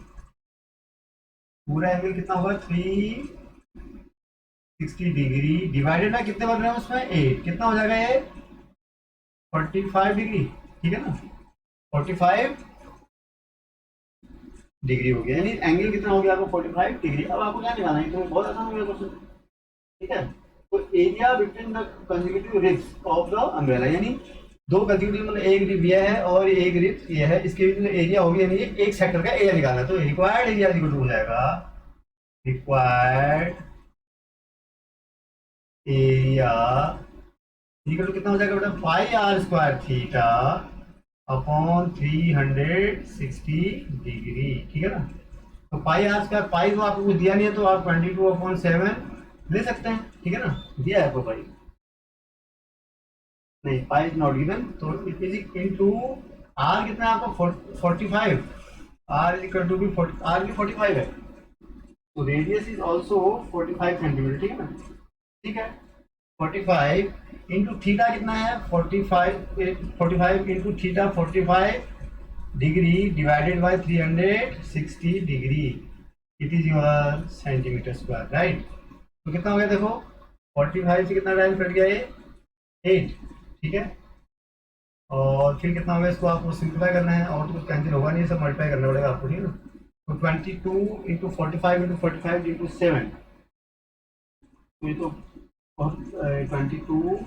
पूरा एंगल कितना होगा? 360 डिग्री डिवाइडेड ना कितने बन रहे हैं उसमें? 8, कितना हो जाएगा ये? 45 डिग्री। ठीक है ना, 45 डिग्री हो गया, यानी एंगल कितना हो गया आपको? 45 डिग्री। अब आपको क्या निकालना है? तो बहुत आसान हो गया क्वेश्चन। ठीक है, तो area between the consecutive ribs of the umbrella, यानी दो कंसेक्यूटिव मतलब एक रिब ये है और एक रिब ये है, इसके बीच में एरिया होगी, यानी ये एक सेक्टर का एरिया निकालना है। तो रिक्वायर्ड एरिया इक्वल टू हो जाएगा, रिक्वायर्ड एरिया इक्वल टू कितना हो जाएगा बेटा? Pi are square theta upon 360 degree. ठीक है ना, तो पाई आर स्क्वायर, पाई तो आपको कुछ दिया नहीं है तो आप 22/7 ले सकते हैं। ठीक है ना, दिया है आपको पाई, नहीं पाई इज नॉट गिवन, तो इट इज इनटू आर कितना है आपको? 45। आर इज इक्वल टू भी 40, आर भी 45 है, तो रेडियस इज ऑल्सो 45 सेंटीमीटर। ठीक है ना, ठीक है, 45 इंटू थीटा कितना है? 45 into theta 45 degree divided by 360 degree, it is your centimetre square, right. तो कितना हो गया देखो? 45 से कितना टाइम कट गया ये? 8। ठीक है, और फिर कितना होगा? इसको आपको सिंप्लीफाई करना है, और तो कुछ कैंसिल होगा नहीं, सब मल्टीप्लाई करना पड़ेगा आपको। ठीक है ना, तो 22 इंटू 45 इंटू 45 इंटू 7, तो ये तो 22,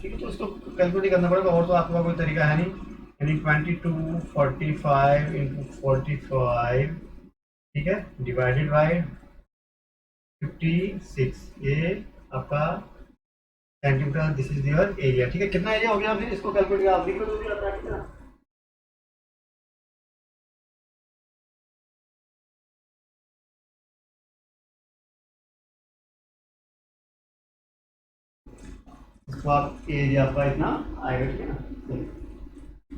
ठीक है, तो इसको कैलकुलेट करना पड़ेगा, और तो आपका कोई तरीका है नहीं। यानी 22 45 इंटू 45, ठीक है, डिवाइडेड बाई 56, ये आपका centimetre, this is your area. ठीक है, कितना एरिया हो गया? फिर इसको कैलकुलेट किया, आप लिख लो। इसको आप एरिया आपका इतना आएगा, ठीक है ना।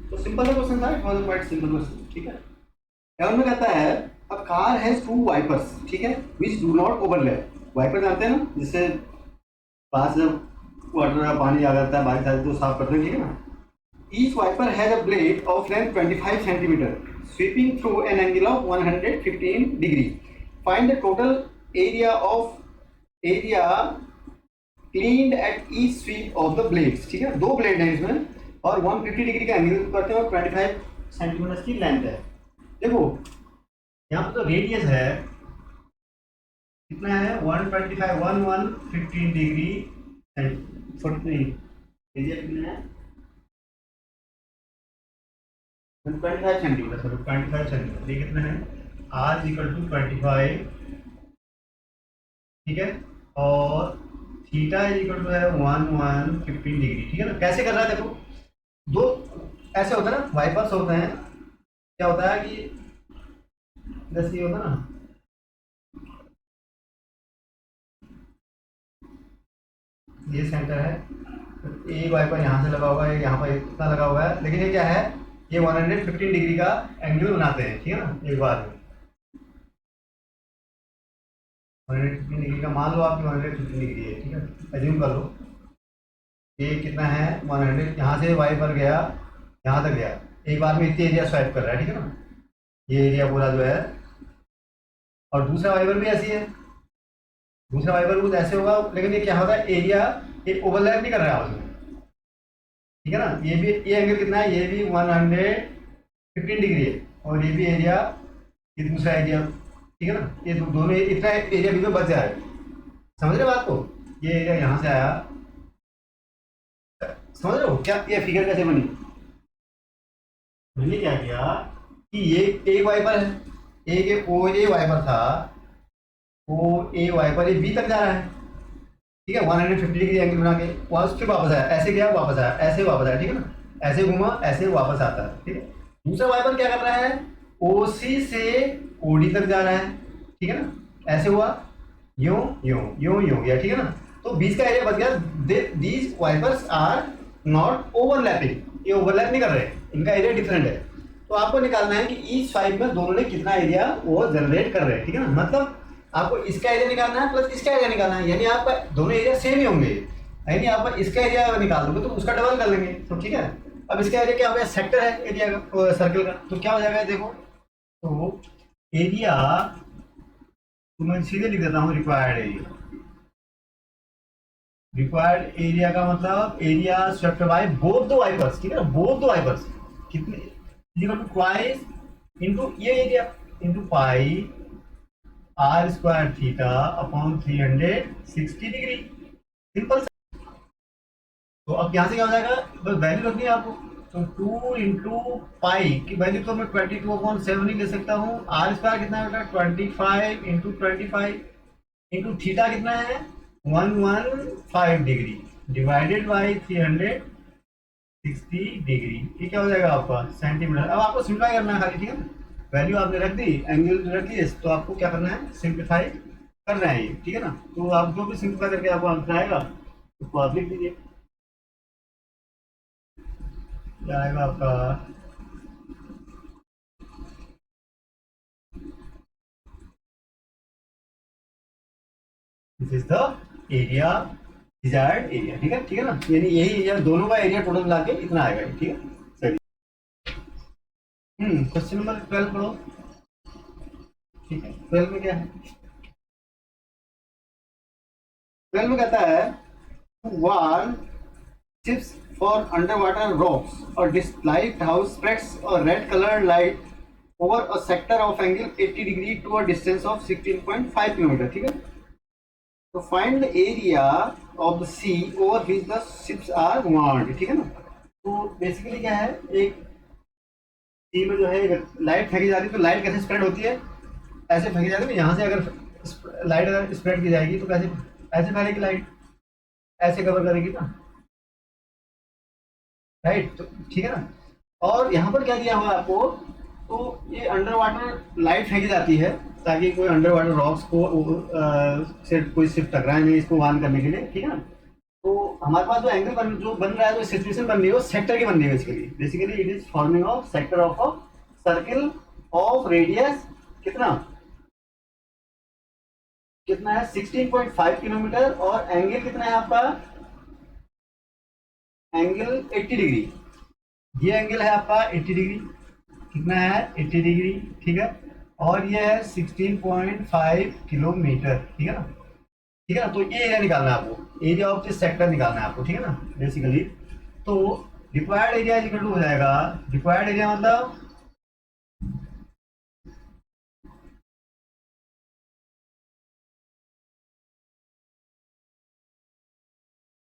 तो सिंपल सा क्वेश्चन था, it was quite simple question, ठीक है। क्या में कहता है a car has two wipers, ठीक है, which do not overlap. Wiper जानते हैं ना, जिससे पास जब वाटर का पानी आ जाता है बारिश आती है तो साफ करते हैं, ठीक है ना। Each wiper has a blade of length 25 centimetre sweeping through an angle of 115 degree. Find the total area cleaned at each sweep of the blades, ठीक है। दो ब्लेड हैं इसमें और 150 डिग्री का एंगल करते हैं और 25 सेंटीमीटर की लेंथ है। देखो यहाँ पर तो रेडियस है कितना है 125 115 डिग्री, एरिया कितना है 25 सेंटीमीटर, सॉरी 25 सेंटीमीटर, ये कितना है r इक्वल टू 25, ठीक है, और थीटा इक्वल टू है 115 डिग्री, ठीक है ना। कैसे कर रहा है देखो, दो ऐसे होता है ना, वाइपर्स होते हैं, क्या होता है कि जैसे ये होता है ना, ये सेंटर है, तो एक वाइपर यहाँ से लगा हुआ है, यहाँ पर इतना लगा हुआ है, लेकिन ये क्या है, ये 115 डिग्री का एंगल बनाते हैं, ठीक है ना। एक बार में 115 डिग्री का मान लो आपकी 115 डिग्री है, ठीक है, एज्यूम कर लो। ये कितना है 100, यहाँ से वाइपर गया यहाँ तक गया, एक बार में इतनी एरिया स्वाइप कर रहा है, ठीक है ना, ये एरिया पूरा जो है। और दूसरा वाइपर भी ऐसी है, दूसरा वाइपर कुछ ऐसे होगा, लेकिन ये क्या होगा एरिया, ये ओवरलैप नहीं कर रहा है आपस में, ठीक है ना। ये भी, ये एंगल कितना है, ये भी 115 डिग्री है, और ये भी एरिया, ये दूसरा एरिया, ठीक है ना। ये दोनों इतना एरिया बीच में बच जा रहा है, समझ रहे बात को। ये एरिया यहाँ से आया, समझ रहे हो क्या, ये फिगर कैसे बनी। मैंने क्या किया कि ये एक वाइपर है, एक ओ ए वाइपर था, ओ ए वाइपर ये बी तक जा रहा है, ठीक है, 150 डिग्री एंगल बना के वहाँ फिर वापस आया, ऐसे गया वापस आया, ऐसे वापस आया, ठीक है ना, ऐसे घूमा ऐसे वापस आता है, ठीक है। दूसरा वाइपर क्या कर रहा है, ओ सी से ओ डी तक जा रहा है, ठीक है ना, ऐसे हुआ, यूं यूं यूं यूं गया, ठीक है ना। तो बीच का एरिया बच गया। These wipers are not overlapping, ये ओवरलैप नहीं कर रहे, इनका एरिया डिफरेंट है। तो आपको निकालना है कि ईच फाइव में दोनों ने कितना एरिया वो जनरेट कर रहे हैं, ठीक है ना। मतलब आपको इसका एरिया निकालना है प्लस इसका एरिया निकालना है, यानी आपका दोनों एरिया सेम ही होंगे, यानी आप इसका एरिया निकाल दोगे तो उसका डबल कर लेंगे, तो ठीक है। अब इसका एरिया क्या हो गया, सेक्टर है एरिया का, सर्कल का, तो क्या हो जाएगा देखो, तो एरिया तो मैं सीधे लिख देता हूँ रिक्वायर्ड एरिया। रिक्वायर्ड एरिया का मतलब area swept by both the wipers, ठीक है ना, बोथ द वाइपर्स कितने इक्वल टू ट्वाइस इनटू ये area into pi are square theta upon 360 degree, simple. तो अब यहाँ से क्या हो जाएगा, बस वैल्यू रखनी है आपको, तो 2 इंटू पाई की वैल्यू तो मैं 22/7 ही ले सकता हूँ। आर स्क्वायर कितना बेटा 25 इंटू 25 इंटू थीटा कितना है 115 डिग्री डिवाइडेड बाई 360 डिग्री, ये क्या हो जाएगा आपका सेंटीमीटर। अब आपको सिंप्लीफाई करना है खाली, ठीक है, वैल्यू आपने रख दी, एंगल रख दिए, तो आपको क्या करना है सिंप्लीफाई करना है ये, ठीक है ना। तो आप जो भी सिंप्लीफाई करके आपको आंसर आएगा उसको आप लिख दीजिए, क्या आएगा आपका this is the area desired area, ठीक है ना, यानी यही एरिया दोनों का एरिया टोटल मिला के इतना आएगा, ठीक है सही। क्वेश्चन नंबर 12 पढ़ो, ठीक है। 12 में क्या है, 12 में कहता है वार chips for underwater rocks or this lighthouse spreads a red colored light over a sector of angle 80 degree to a distance of 16.5 kilometre, ठीक है। तो find the area of the sea over which the ships are moved, ठीक है ना। तो बेसिकली क्या है, एक सी में जो है लाइट फेंकी जाती है, तो लाइट कैसे स्प्रेड होती है, ऐसे फेंकी जाती है, यहाँ से अगर लाइट अगर स्प्रेड की जाएगी तो कैसे, ऐसे फैलेगी लाइट, ऐसे कवर करेगी ना, राइट, तो ठीक है ना। और यहाँ पर क्या दिया हुआ है आपको, तो ये अंडर वाटर लाइट फेंकी जाती है ताकि कोई अंडर वाटर रॉक्स को से कोई सिर्फ टकराए नहीं, इसको वार्न करने के लिए, ठीक है ना। तो हमारे पास जो एंगल जो बन रहा है, जो सिचुएशन बन रही है वो सेक्टर की बन रही है basically. Basically it is forming of sector of a circle of radius कितना कितना है 16.5 किलोमीटर, और एंगल कितना है आपका, एंगल 80 डिग्री। ये एंगल है आपका 80 डिग्री, कितना है 80 डिग्री, ठीक है। और ये है 16.5 किलोमीटर, ठीक है ना, ठीक है ना। तो ये एरिया निकालना है आपको, एरिया ऑफ दिस सेक्टर निकालना है आपको, ठीक है ना बेसिकली। तो रिक्वायर्ड एरिया इक्वल टू हो जाएगा, रिक्वायर्ड एरिया मतलब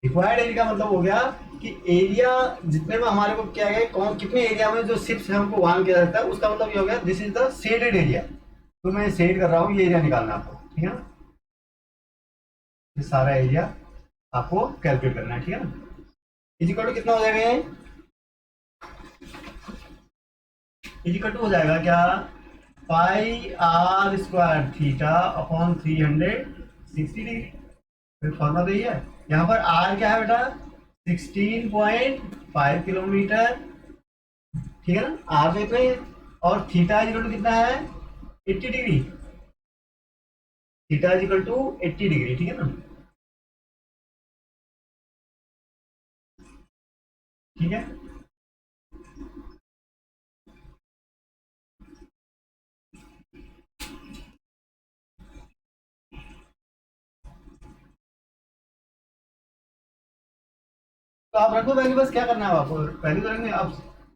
रिक्वायर्ड एरिया का मतलब हो गया कि एरिया जितने में हमारे को क्या है, कौन कितने एरिया में जो शिप्स है हमको वहां किया जाता है, उसका मतलब ये हो गया this is the shaded area. तो मैं शेड कर रहा हूँ, ये एरिया निकालना है आपको, ठीक है ना। ये सारा एरिया आपको कैलकुलेट करना है, ठीक है ना। इजिकल टू कितना हो जाएगा, इजिकल टू हो जाएगा क्या, pi are square theta upon 360 degree. फिर फॉर्मूला तो ये है, यहाँ पर आर क्या है बेटा 16.5 किलोमीटर, ठीक है ना, आर तो इतना ही है। और थीटा इजिकल टू कितना है 80 degree, theta is equal to 80 degree, ठीक है ना, ठीक है। तो आप रखो वैल्यू, बस क्या करना है आपको, वैल्यू रखनी है। अब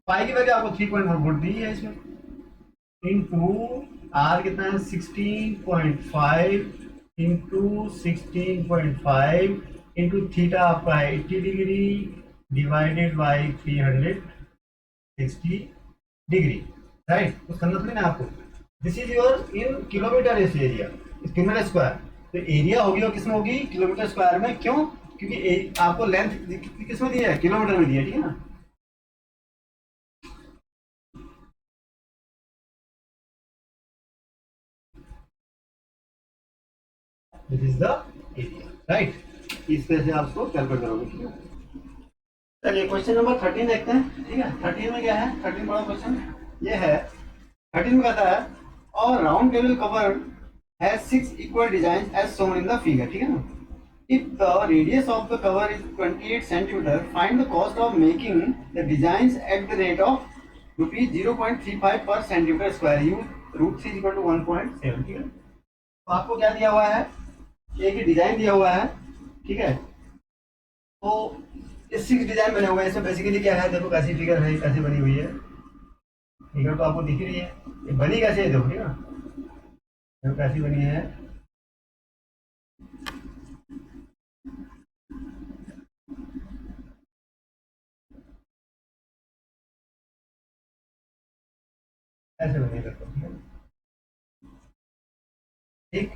पाई की वैल्यू आपको 3.1 वोल्ट दी है इसमें, इंटू आर कितना है 16.5 इंटू 16.5 इंटू थीटा आपका है 80 degree divided by 360 degree, right. कुछ करना थोड़ी ना आपको। This is your in kilometre इस एरिया, किलोमीटर स्क्वायर। तो एरिया होगी और किसमें होगी, किलोमीटर स्क्वायर में। क्यों, क्योंकि आपको लेंथ किसमें दी है, किलोमीटर में दी है, ठीक है ना। This is the area, right. इस तरह से आप उसको कैलकुलेट करोगे, ठीक है। चलिए क्वेश्चन नंबर 13 देखते हैं, ठीक है। 13 में क्या है, 13 बड़ा क्वेश्चन ये है। 13 में कहता है और round table cover has 6 equal design as shown in the figure, ठीक है ना। If the radius of the cover is 28 centimeter, find the cost of making the designs at the rate of rupees 0.35 per centimeter square. Use root 3 equal to 1.7, ठीक है। तो आपको क्या दिया हुआ है, एक डिजाइन दिया हुआ है, ठीक है। तो ये 6 डिजाइन बने हुए हैं। इसमें बेसिकली क्या है, देखो कैसी फिगर है, कैसी बनी हुई है, फिगर तो आपको दिख रही है, ये बनी कैसे है देखो, ठीक है ना, देखो कैसी बनी है। ऐसे बनी है देखो, ठीक है, ठीक।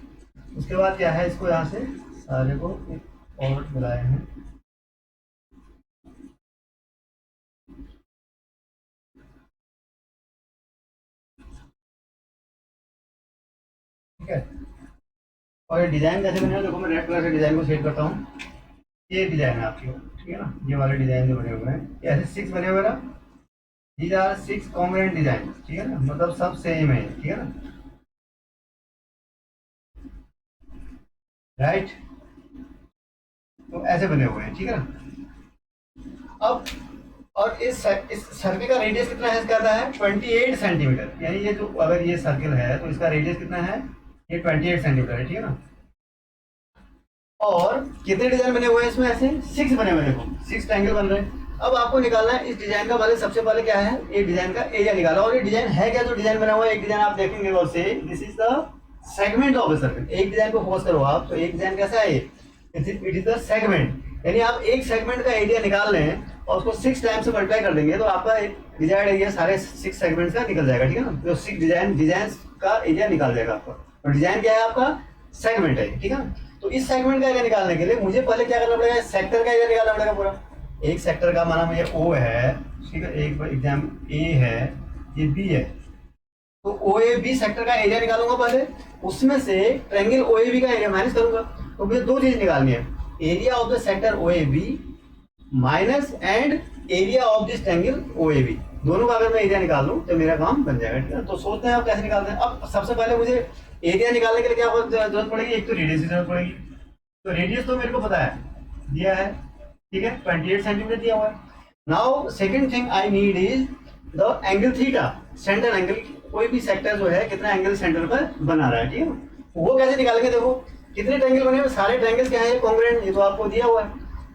उसके बाद क्या है, इसको यहाँ से सारे को एक और मिलाए हैं, ठीक है। और ये डिजाइन कैसे बने हैं, देखो मैं रेड कलर से डिजाइन को सेट करता हूँ। ये डिजाइन है आपकी, ठीक है ना, ये वाले डिजाइन जो बने हुए हैं, ये ऐसे 6 बने हुए ना। दीज आर 6 कॉम्बिनेंट डिजाइन, ठीक है ना, मतलब सब सेम है, ठीक है ना, राइट। तो ऐसे बने हुए हैं, ठीक है ना। अब और इस सर्कल का रेडियस कितना है, कहता है 28 सेंटीमीटर। यानी ये जो अगर ये सर्कल है तो इसका रेडियस कितना है, ये 28 सेंटीमीटर है, ठीक है ना। और कितने डिजाइन बने हुए हैं इसमें, ऐसे 6 बने हुए हैं, देखो 6 ट्रायंगल बन रहे हैं। अब आपको निकालना है इस डिजाइन का, वाले सबसे पहले क्या है, ये डिजाइन का एरिया निकाला। और ये डिजाइन है क्या, जो डिजाइन बना हुआ है, एक डिजाइन आप देखेंगे गौर से, this is the segment of the circle. एक डिजाइन को फोकस करो आप, तो एक डिजाइन कैसा है, इट इज द सेगमेंट। यानी आप एक सेगमेंट का एरिया निकाल लें और उसको 6 टाइम से मल्टीप्लाई कर देंगे, तो आपका डिजाइन एरिया सारे 6 सेगमेंट्स का निकल जाएगा, ठीक है ना। तो 6 डिजाइन का एरिया निकाल जाएगा आपका। और डिजाइन क्या है आपका, सेगमेंट है, ठीक है ना। तो इस सेगमेंट का एरिया निकालने के लिए मुझे पहले क्या करना पड़ेगा, सेक्टर का एरिया निकालना पड़ेगा पूरा। एक सेक्टर का माना मुझे ओ है, ठीक है, एक एग्जाम ए है, ये बी है। तो ओ ए बी सेक्टर का एरिया निकालूंगा पहले, उसमें से ट्रायंगल ओ ए बी का एरिया माइनस करूंगा। तो मुझे दो चीज निकालनी है, area of the sector O A B minus and area of this triangle O A B, दोनों का अगर मैं एरिया निकाल लूँ तो मेरा काम बन जाएगा। ठीक है, तो सोचते हैं आप कैसे निकालते हैं। अब सबसे पहले मुझे एरिया निकालने के लिए क्या जरूरत पड़ेगी, एक तो रेडियस की जरूरत पड़ेगी। तो रेडियस तो मेरे को पता है, दिया है, ठीक है, 28 सेंटीमीटर दिया हुआ है। Now second thing I need is the angle theta, centre angle, कोई भी सेक्टर जो है कितना एंगल सेंटर पर बना रहा है, ठीक है। वो कैसे निकालेंगे, देखो कितने ट्रायंगल बने हुए, सारे ट्रायंगल क्या है, कॉन्ग्रुएंट, ये तो आपको दिया हुआ है,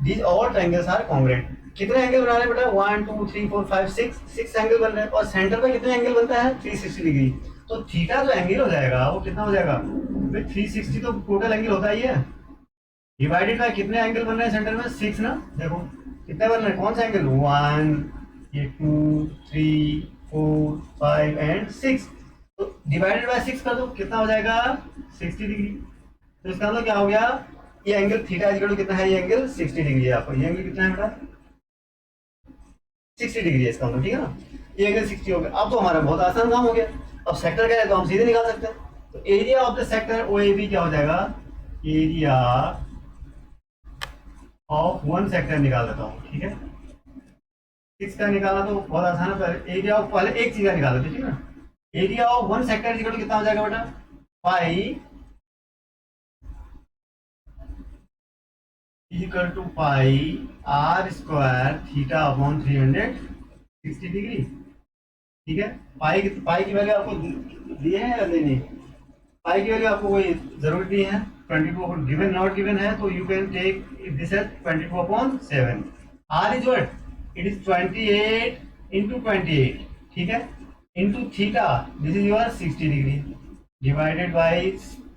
these all triangles are congruent. कितने एंगल बना रहे हैं बेटा, 1 2 3 4 5 6 एंगल बन रहे हैं, और सेंटर पे कितने एंगल बनता है, 360 डिग्री। तो थीटा जो एंगल हो जाएगा वो कितना हो जाएगा, 360 तो टोटल एंगल होता ही है, डिवाइडेड बाय कितने एंगल बन रहे हैं सेंटर में, 6 ना, देखो कितने बन रहे हैं, कौन सा एंगल, 1 ये 2 3 4 5 एंड 6, तो डिवाइडेड बाय 6 कर दो, कितना हो जाएगा 60 डिग्री। तो इसका मतलब क्या हो गया, ये एंगल थीटा इक्वल टू कितना है, ये एंगल 60 डिग्री है। आपको ये एंगल कितना है बेटा, 60 डिग्री है इसका मतलब, ठीक है ना, ये एंगल 60 हो गया। अब तो हमारा बहुत आसान काम हो गया, अब सेक्टर क्या है तो हम सीधे निकाल सकते हैं। तो area of the sector O A B क्या हो जाएगा, एरिया ऑफ वन सेक्टर निकाल देता हूँ, ठीक है। 6 का निकालना तो बहुत आसान है, एरिया ऑफ पहले एक चीज का निकाल देते, ठीक है ना। Area of one sector equal to कितना हो जाएगा बेटा, pi equal to pi are square theta upon 360 degree, ठीक है। पाई की वैल्यू आपको दिए है या नहीं, पाई की वैल्यू आपको कोई जरूरत नहीं है, 22 गिवन नॉट गिवन है, तो you can take this as 22/7। R is what, it is 28 into 28, ठीक है, into theta, this is your 60 degree divided by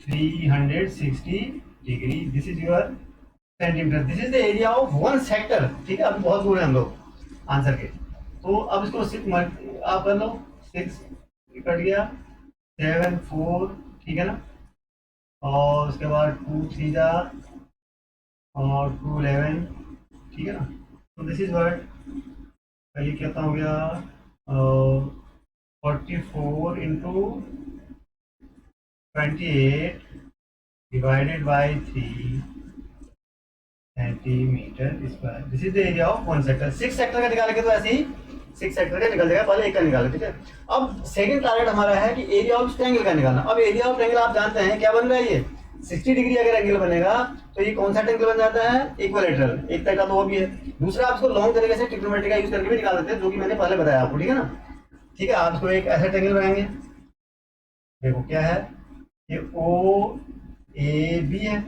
360 degree, this is your centimetre, this is the area of one sector, ठीक है। अभी बहुत दूर है हम लोग आंसर के, तो अब इसको आप कर लो, 6 कट गया, 7 4, ठीक है ना, और उसके बाद 2 3 जा और 2 11, ठीक है ना। तो दिस इज वर्ड, ये कितना हो गया, 44 into 28 divided by 3 centimetre square, this is the area of one sector. 6 sector का निकालेंगे तो ऐसे ही 6 सेक्टर का निकल जाएगा, पहले एक का निकालें, ठीक है। अब सेकंड टारगेट हमारा है कि एरिया ऑफ ट्रायंगल का निकालना। अब एरिया ऑफ ट्रायंगल आप जानते हैं क्या बन रहा है, ये 60 डिग्री अगर एंगल बनेगा तो ये कौन सा ट्रायंगल बन जाता है, इक्विलैटरल, एक तरह का तो वो भी है। दूसरा आप इसको लॉन्ग तरीके से ट्रिग्नोमेट्री का यूज करके भी निकाल देते हैं, जो कि मैंने पहले बताया आपको, ठीक है ना। ठीक है, आप इसको एक ऐसा ट्रायंगल बनाएंगे, देखो क्या है, ये ओ ए बी है,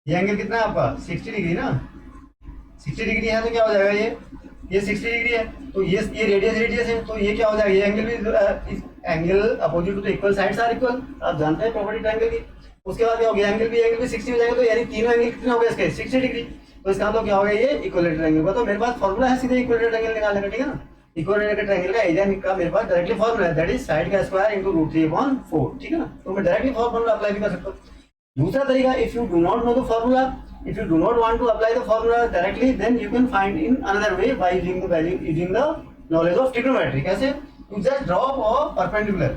ये एंगल कितना है आपका 60 डिग्री ना, 60 डिग्री है, तो क्या हो जाएगा, ये 60 डिग्री है, तो ये रेडियस है, तो ये क्या हो जाएगा, ये एंगल भी angle opposite to the equal sides are equal, आप जानते हैं प्रॉपर्टी ट्रायंगल की। उसके बाद क्या हो गया, एंगल भी 60 हो जाएगा, तो यानी तीनों एंगल कितने हो गए इसके 60 डिग्री, तो इसका मतलब क्या हो गया, ये इक्विलैटरल एंगल का। तो मेरे पास फॉर्मूला है सीधे इक्विलैटरल एंगल निकालने का, ठीक है ना। इक्विलैटरल ट्रायंगल का एरिया का मेरे पास डायरेक्टली फॉर्मूला है, दैट इज साइड का स्क्वायर इनटू √3/4, ठीक है ना। तो मैं डायरेक्टली फॉर्मूला अप्लाई भी कर सकता हूं। दूसरा तरीका, if you do not know the formula, if you do not want to apply the formula directly, then you can find in another way by using the value, using the knowledge of trigonometry। कैसे, you just draw a perpendicular,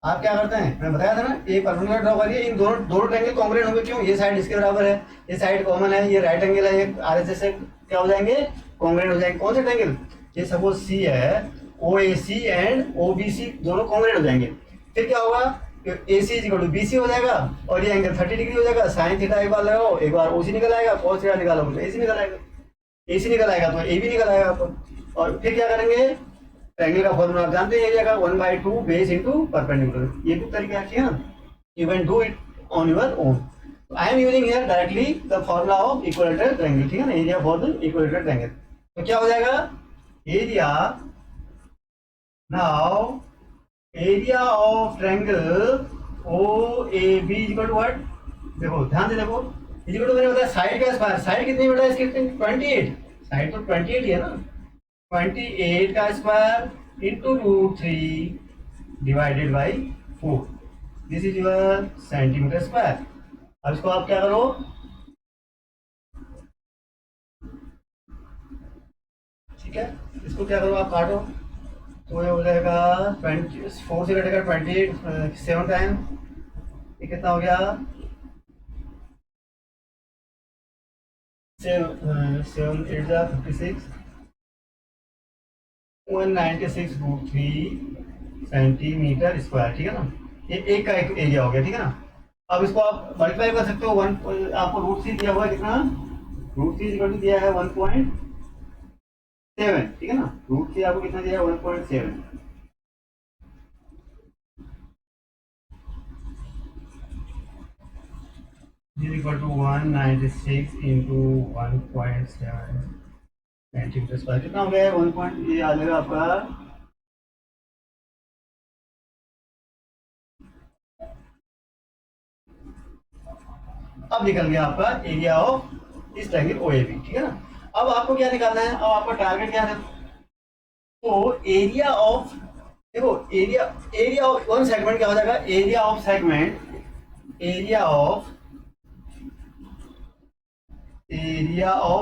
आप क्या करते हैं, मैं बताया था ना, एक परपेंडिकुलर ड्रॉ करिए, इन दोनों ट्रायंगल कॉन्ग्रुएंट होंगे, क्यों, ये साइड इसके बराबर है, ये साइड कॉमन है, ये राइट एंगल है, ये आरएसएस से क्या हो जाएंगे, कॉन्ग्रुएंट हो जाएंगे। कौन से ट्रायंगल, ये सपोज सी है, ओएसी एंड ओबीसी दोनों कॉन्ग्रुएंट हो जाएंगे। फिर क्या होगा, AC is equal to BC हो जाएगा, और ये एंगल 30 डिग्री हो जाएगा। साइन थीटा एक बार लगाओ, एक बार OC निकल आएगा, cos थीटा निकालोगे तो AC निकल आएगा, AC निकल आएगा तो AB निकल आएगा आपको। और फिर क्या करेंगे, ट्रायंगल का फॉर्मूला आप जानते हैं, एरिया का 1/2 बेस इनटू परपेंडिकुलर, ये भी तरीका है ना, you can do it on your own. I am using here directly the formula of equilateral triangle, ठीक है ना, area for the equilateral triangle. तो क्या हो जाएगा, area, now area of triangle OAB equal to what, देखो ध्यान से देखो, इक्वल टू मैंने बताया साइड का स्क्वायर, साइड कितनी बेटा इसकी, 28, साइड तो 28 ही है ना, 28 का square into √3 divided by 4, this is your centimetre square. अब इसको आप क्या करो, ठीक है, इसको क्या करो, आप काटो, तो ये हो जाएगा 4 से कटेगा 28 7 टाइम, ये कितना हो गया 7 8 जा 56 196 √3 सेंटीमीटर स्क्वायर, ठीक है ना। ये एक का एक एरिया हो गया, ठीक है ना। अब इसको आप मल्टीप्लाई कर सकते हो, वन आपको √3 दिया हुआ है कितना, √3 दिया है 1.7, ठीक है ना। √3 आपको कितना दिया है 1.7, is equal to 196 into 1.7 centimetre square, कितना हो गया है 1 पॉइंट, ये आ जाएगा आपका अब निकल गया आपका एरिया ऑफ इस ट्रायंगल ओएबी, ठीक है ना। अब आपको क्या निकालना है, अब आपका टारगेट क्या है, तो एरिया ऑफ, देखो area area of one segment क्या हो जाएगा, area of segment, area of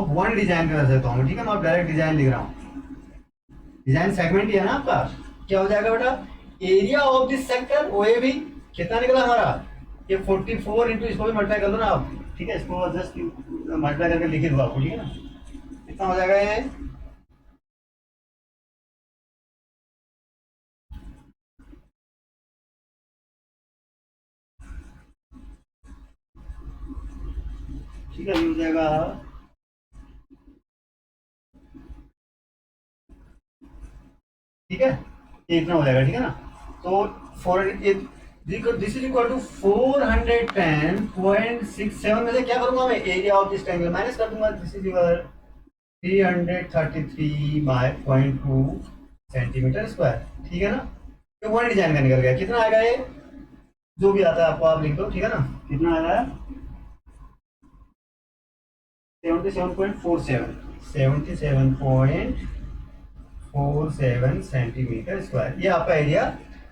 one design कर सकता हूँ, ठीक है। मैं डायरेक्ट डिजाइन लिख रहा हूँ, डिजाइन सेगमेंट ही है ना आपका, क्या हो जाएगा बेटा, area of this sector OAB कितना निकला हमारा, ये 44 इंटू इसको भी मल्टीप्लाई कर दो ना आप, ठीक है। इसको जस्ट मल्टीप्लाई करके लिख दो आपको, ठीक है ना। कितना हो जाएगा ये, ठीक है, ये हो जाएगा, ठीक है, ये इतना हो जाएगा, ठीक है ना। तो 400 दिस इज इक्वल टू 410.67 में से क्या करूंगा मैं, area of this triangle minus कर दूंगा, this is your 333.2 centimetre square, ठीक है ना। तो वन डिजाइन का निकल गया, कितना आएगा ये, जो भी आता है आपको आप लिख दो, ठीक है ना। कितना आ रहा है 77.47 77.47 सेंटीमीटर स्क्वायर, ये आपका एरिया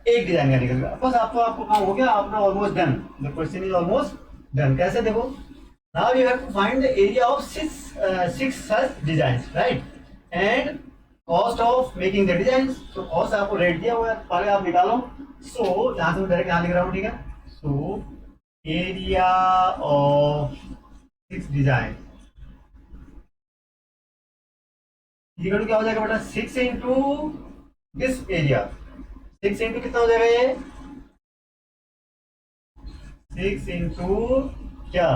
एक डिजाइन का निकल गया। बस आपको आपको काम हो गया, आपने almost done, the question is almost done. कैसे देखो, now you have to find the area of six such designs, right, and cost of making the designs. तो कॉस्ट आपको रेट दिया हुआ है, पहले आप निकालो। सो यहाँ से मैं डायरेक्ट यहाँ लिख रहा हूँ, ठीक है। So area of 6 design equal to क्या हो जाएगा बेटा, 6 इंटू दिस एरिया, 6 इंटू कितना हो जाएगा ये, 6 इंटू क्या,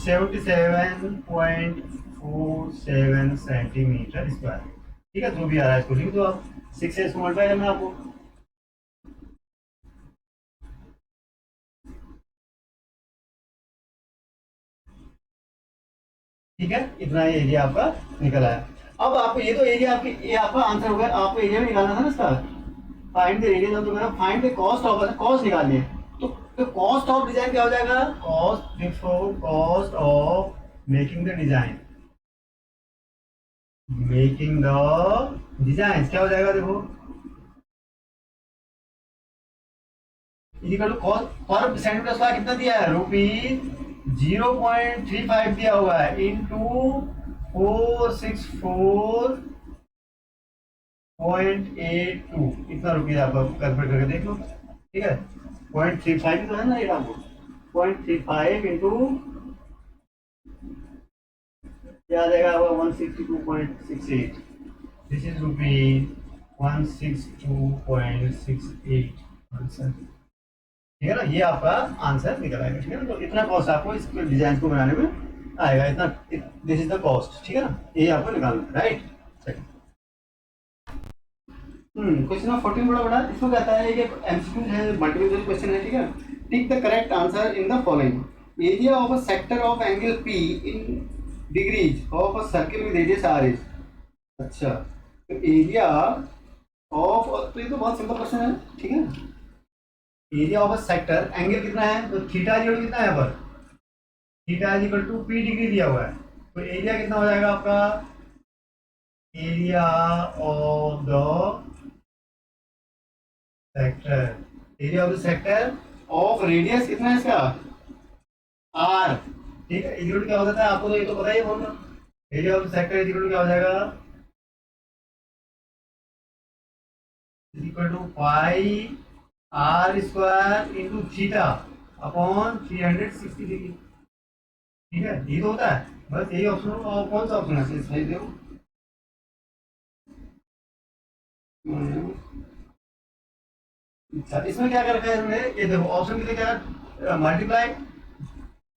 77.47 सेंटीमीटर स्क्वायर, ठीक है। जो भी आ रहा है इसको लिख दो आप, 6 से इसको मल्टीप्लाई करना आपको, ठीक है। इतना ये एरिया आपका निकल आया। अब आपको ये तो एरिया आपके, ये आपका आंसर हो गया, आपको एरिया में निकालना था ना इसका, find the radius of the, find the cost of, cost निकालनी है। तो कॉस्ट ऑफ डिजाइन क्या हो जाएगा, cost before cost of making the design, making the design क्या हो जाएगा, देखो equal to cost per centimetre square कितना दिया है, ₹0.35 दिया हुआ है, इंटू 464.82, इतना रुपये आप कैलकुलेट करके देख लो, ठीक है। 0.35 तो है ना ये आपको, 0.35 इंटू क्या आ जाएगा, 162.68, दिस इज ₹162.68 आंसर, ठीक है ना। ये आपका आंसर निकल आएगा, ठीक है ना। तो इतना कॉस्ट आपको इस डिजाइन को बनाने में आएगा, इतना, दिस इज द कॉस्ट, ठीक है ना। ये आपको निकालना है, राइट। क्वेश्चन नंबर 14 बड़ा बड़ा, इसको कहता है कि एमसीक्यू है, मल्टीपल चॉइस क्वेश्चन है, ठीक है। Tick the correct answer in the following, area of a sector of angle p in degrees of a circle with radius r is, अच्छा, तो एरिया ऑफ, तो ये तो बहुत सिंपल क्वेश्चन है, ठीक है। Area of a sector, angle कितना है, तो थीटा इक्वल कितना है, पर theta is equal to p degree दिया हुआ है, तो एरिया कितना हो जाएगा आपका, area of the sector, area of the sector of radius कितना है इसका, आर, ठीक है। इक्वल क्या हो जाता है आपको, तो ये तो पता ही है बोलना, area of the sector equal क्या हो जाएगा, equal to pi are square into theta upon 360 degree, ठीक है। ये तो होता है, बस यही ऑप्शन हो। और कौन सा ऑप्शन है सही दो। अच्छा, इसमें क्या कर रखा है हमने, ये देखो ऑप्शन के लिए क्या, मल्टीप्लाई,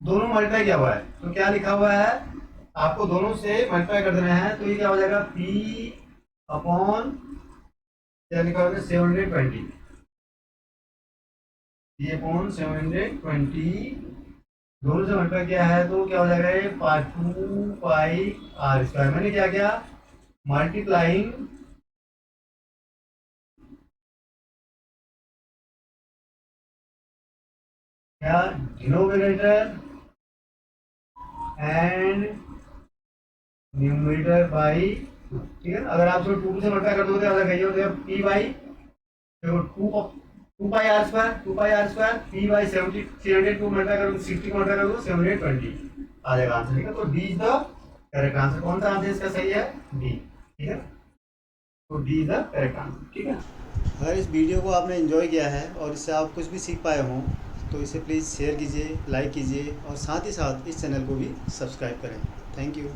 दोनों मल्टीप्लाई किया हुआ है, तो क्या लिखा हुआ है, आपको दोनों से मल्टीप्लाई कर देना है, तो ये क्या हो जाएगा, पी अपॉन, क्या लिखा हुआ है, 720, पी अपॉन 720, दोनों से मल्टीप्लाई किया है, तो क्या हो जाएगा, ये 2 पाई आर स्क्वायर। मैंने क्या किया, मल्टीप्लाइंग क्या, डिनोमिनेटर एंड न्यूमरेटर बाई, ठीक है। अगर आप इसको 2 से मल्टीप्लाई कर दोगे, अगर कहिए होते पी बाई, देखो 2 pi are square, 2 pi are square, P by 70, 302 multiply करोगे, 60 को मल्टीप्लाई करोगे, 720 आ जाएगा आंसर, ठीक है। तो D is the correct answer. कौन सा आंसर इसका सही है, डी, ठीक है। तो D is the correct answer, ठीक है। अगर इस वीडियो को आपने एंजॉय किया है और इससे आप कुछ भी सीख पाए हों, तो इसे प्लीज़ शेयर कीजिए, लाइक कीजिए और साथ ही साथ इस चैनल को भी सब्सक्राइब करें। Thank you.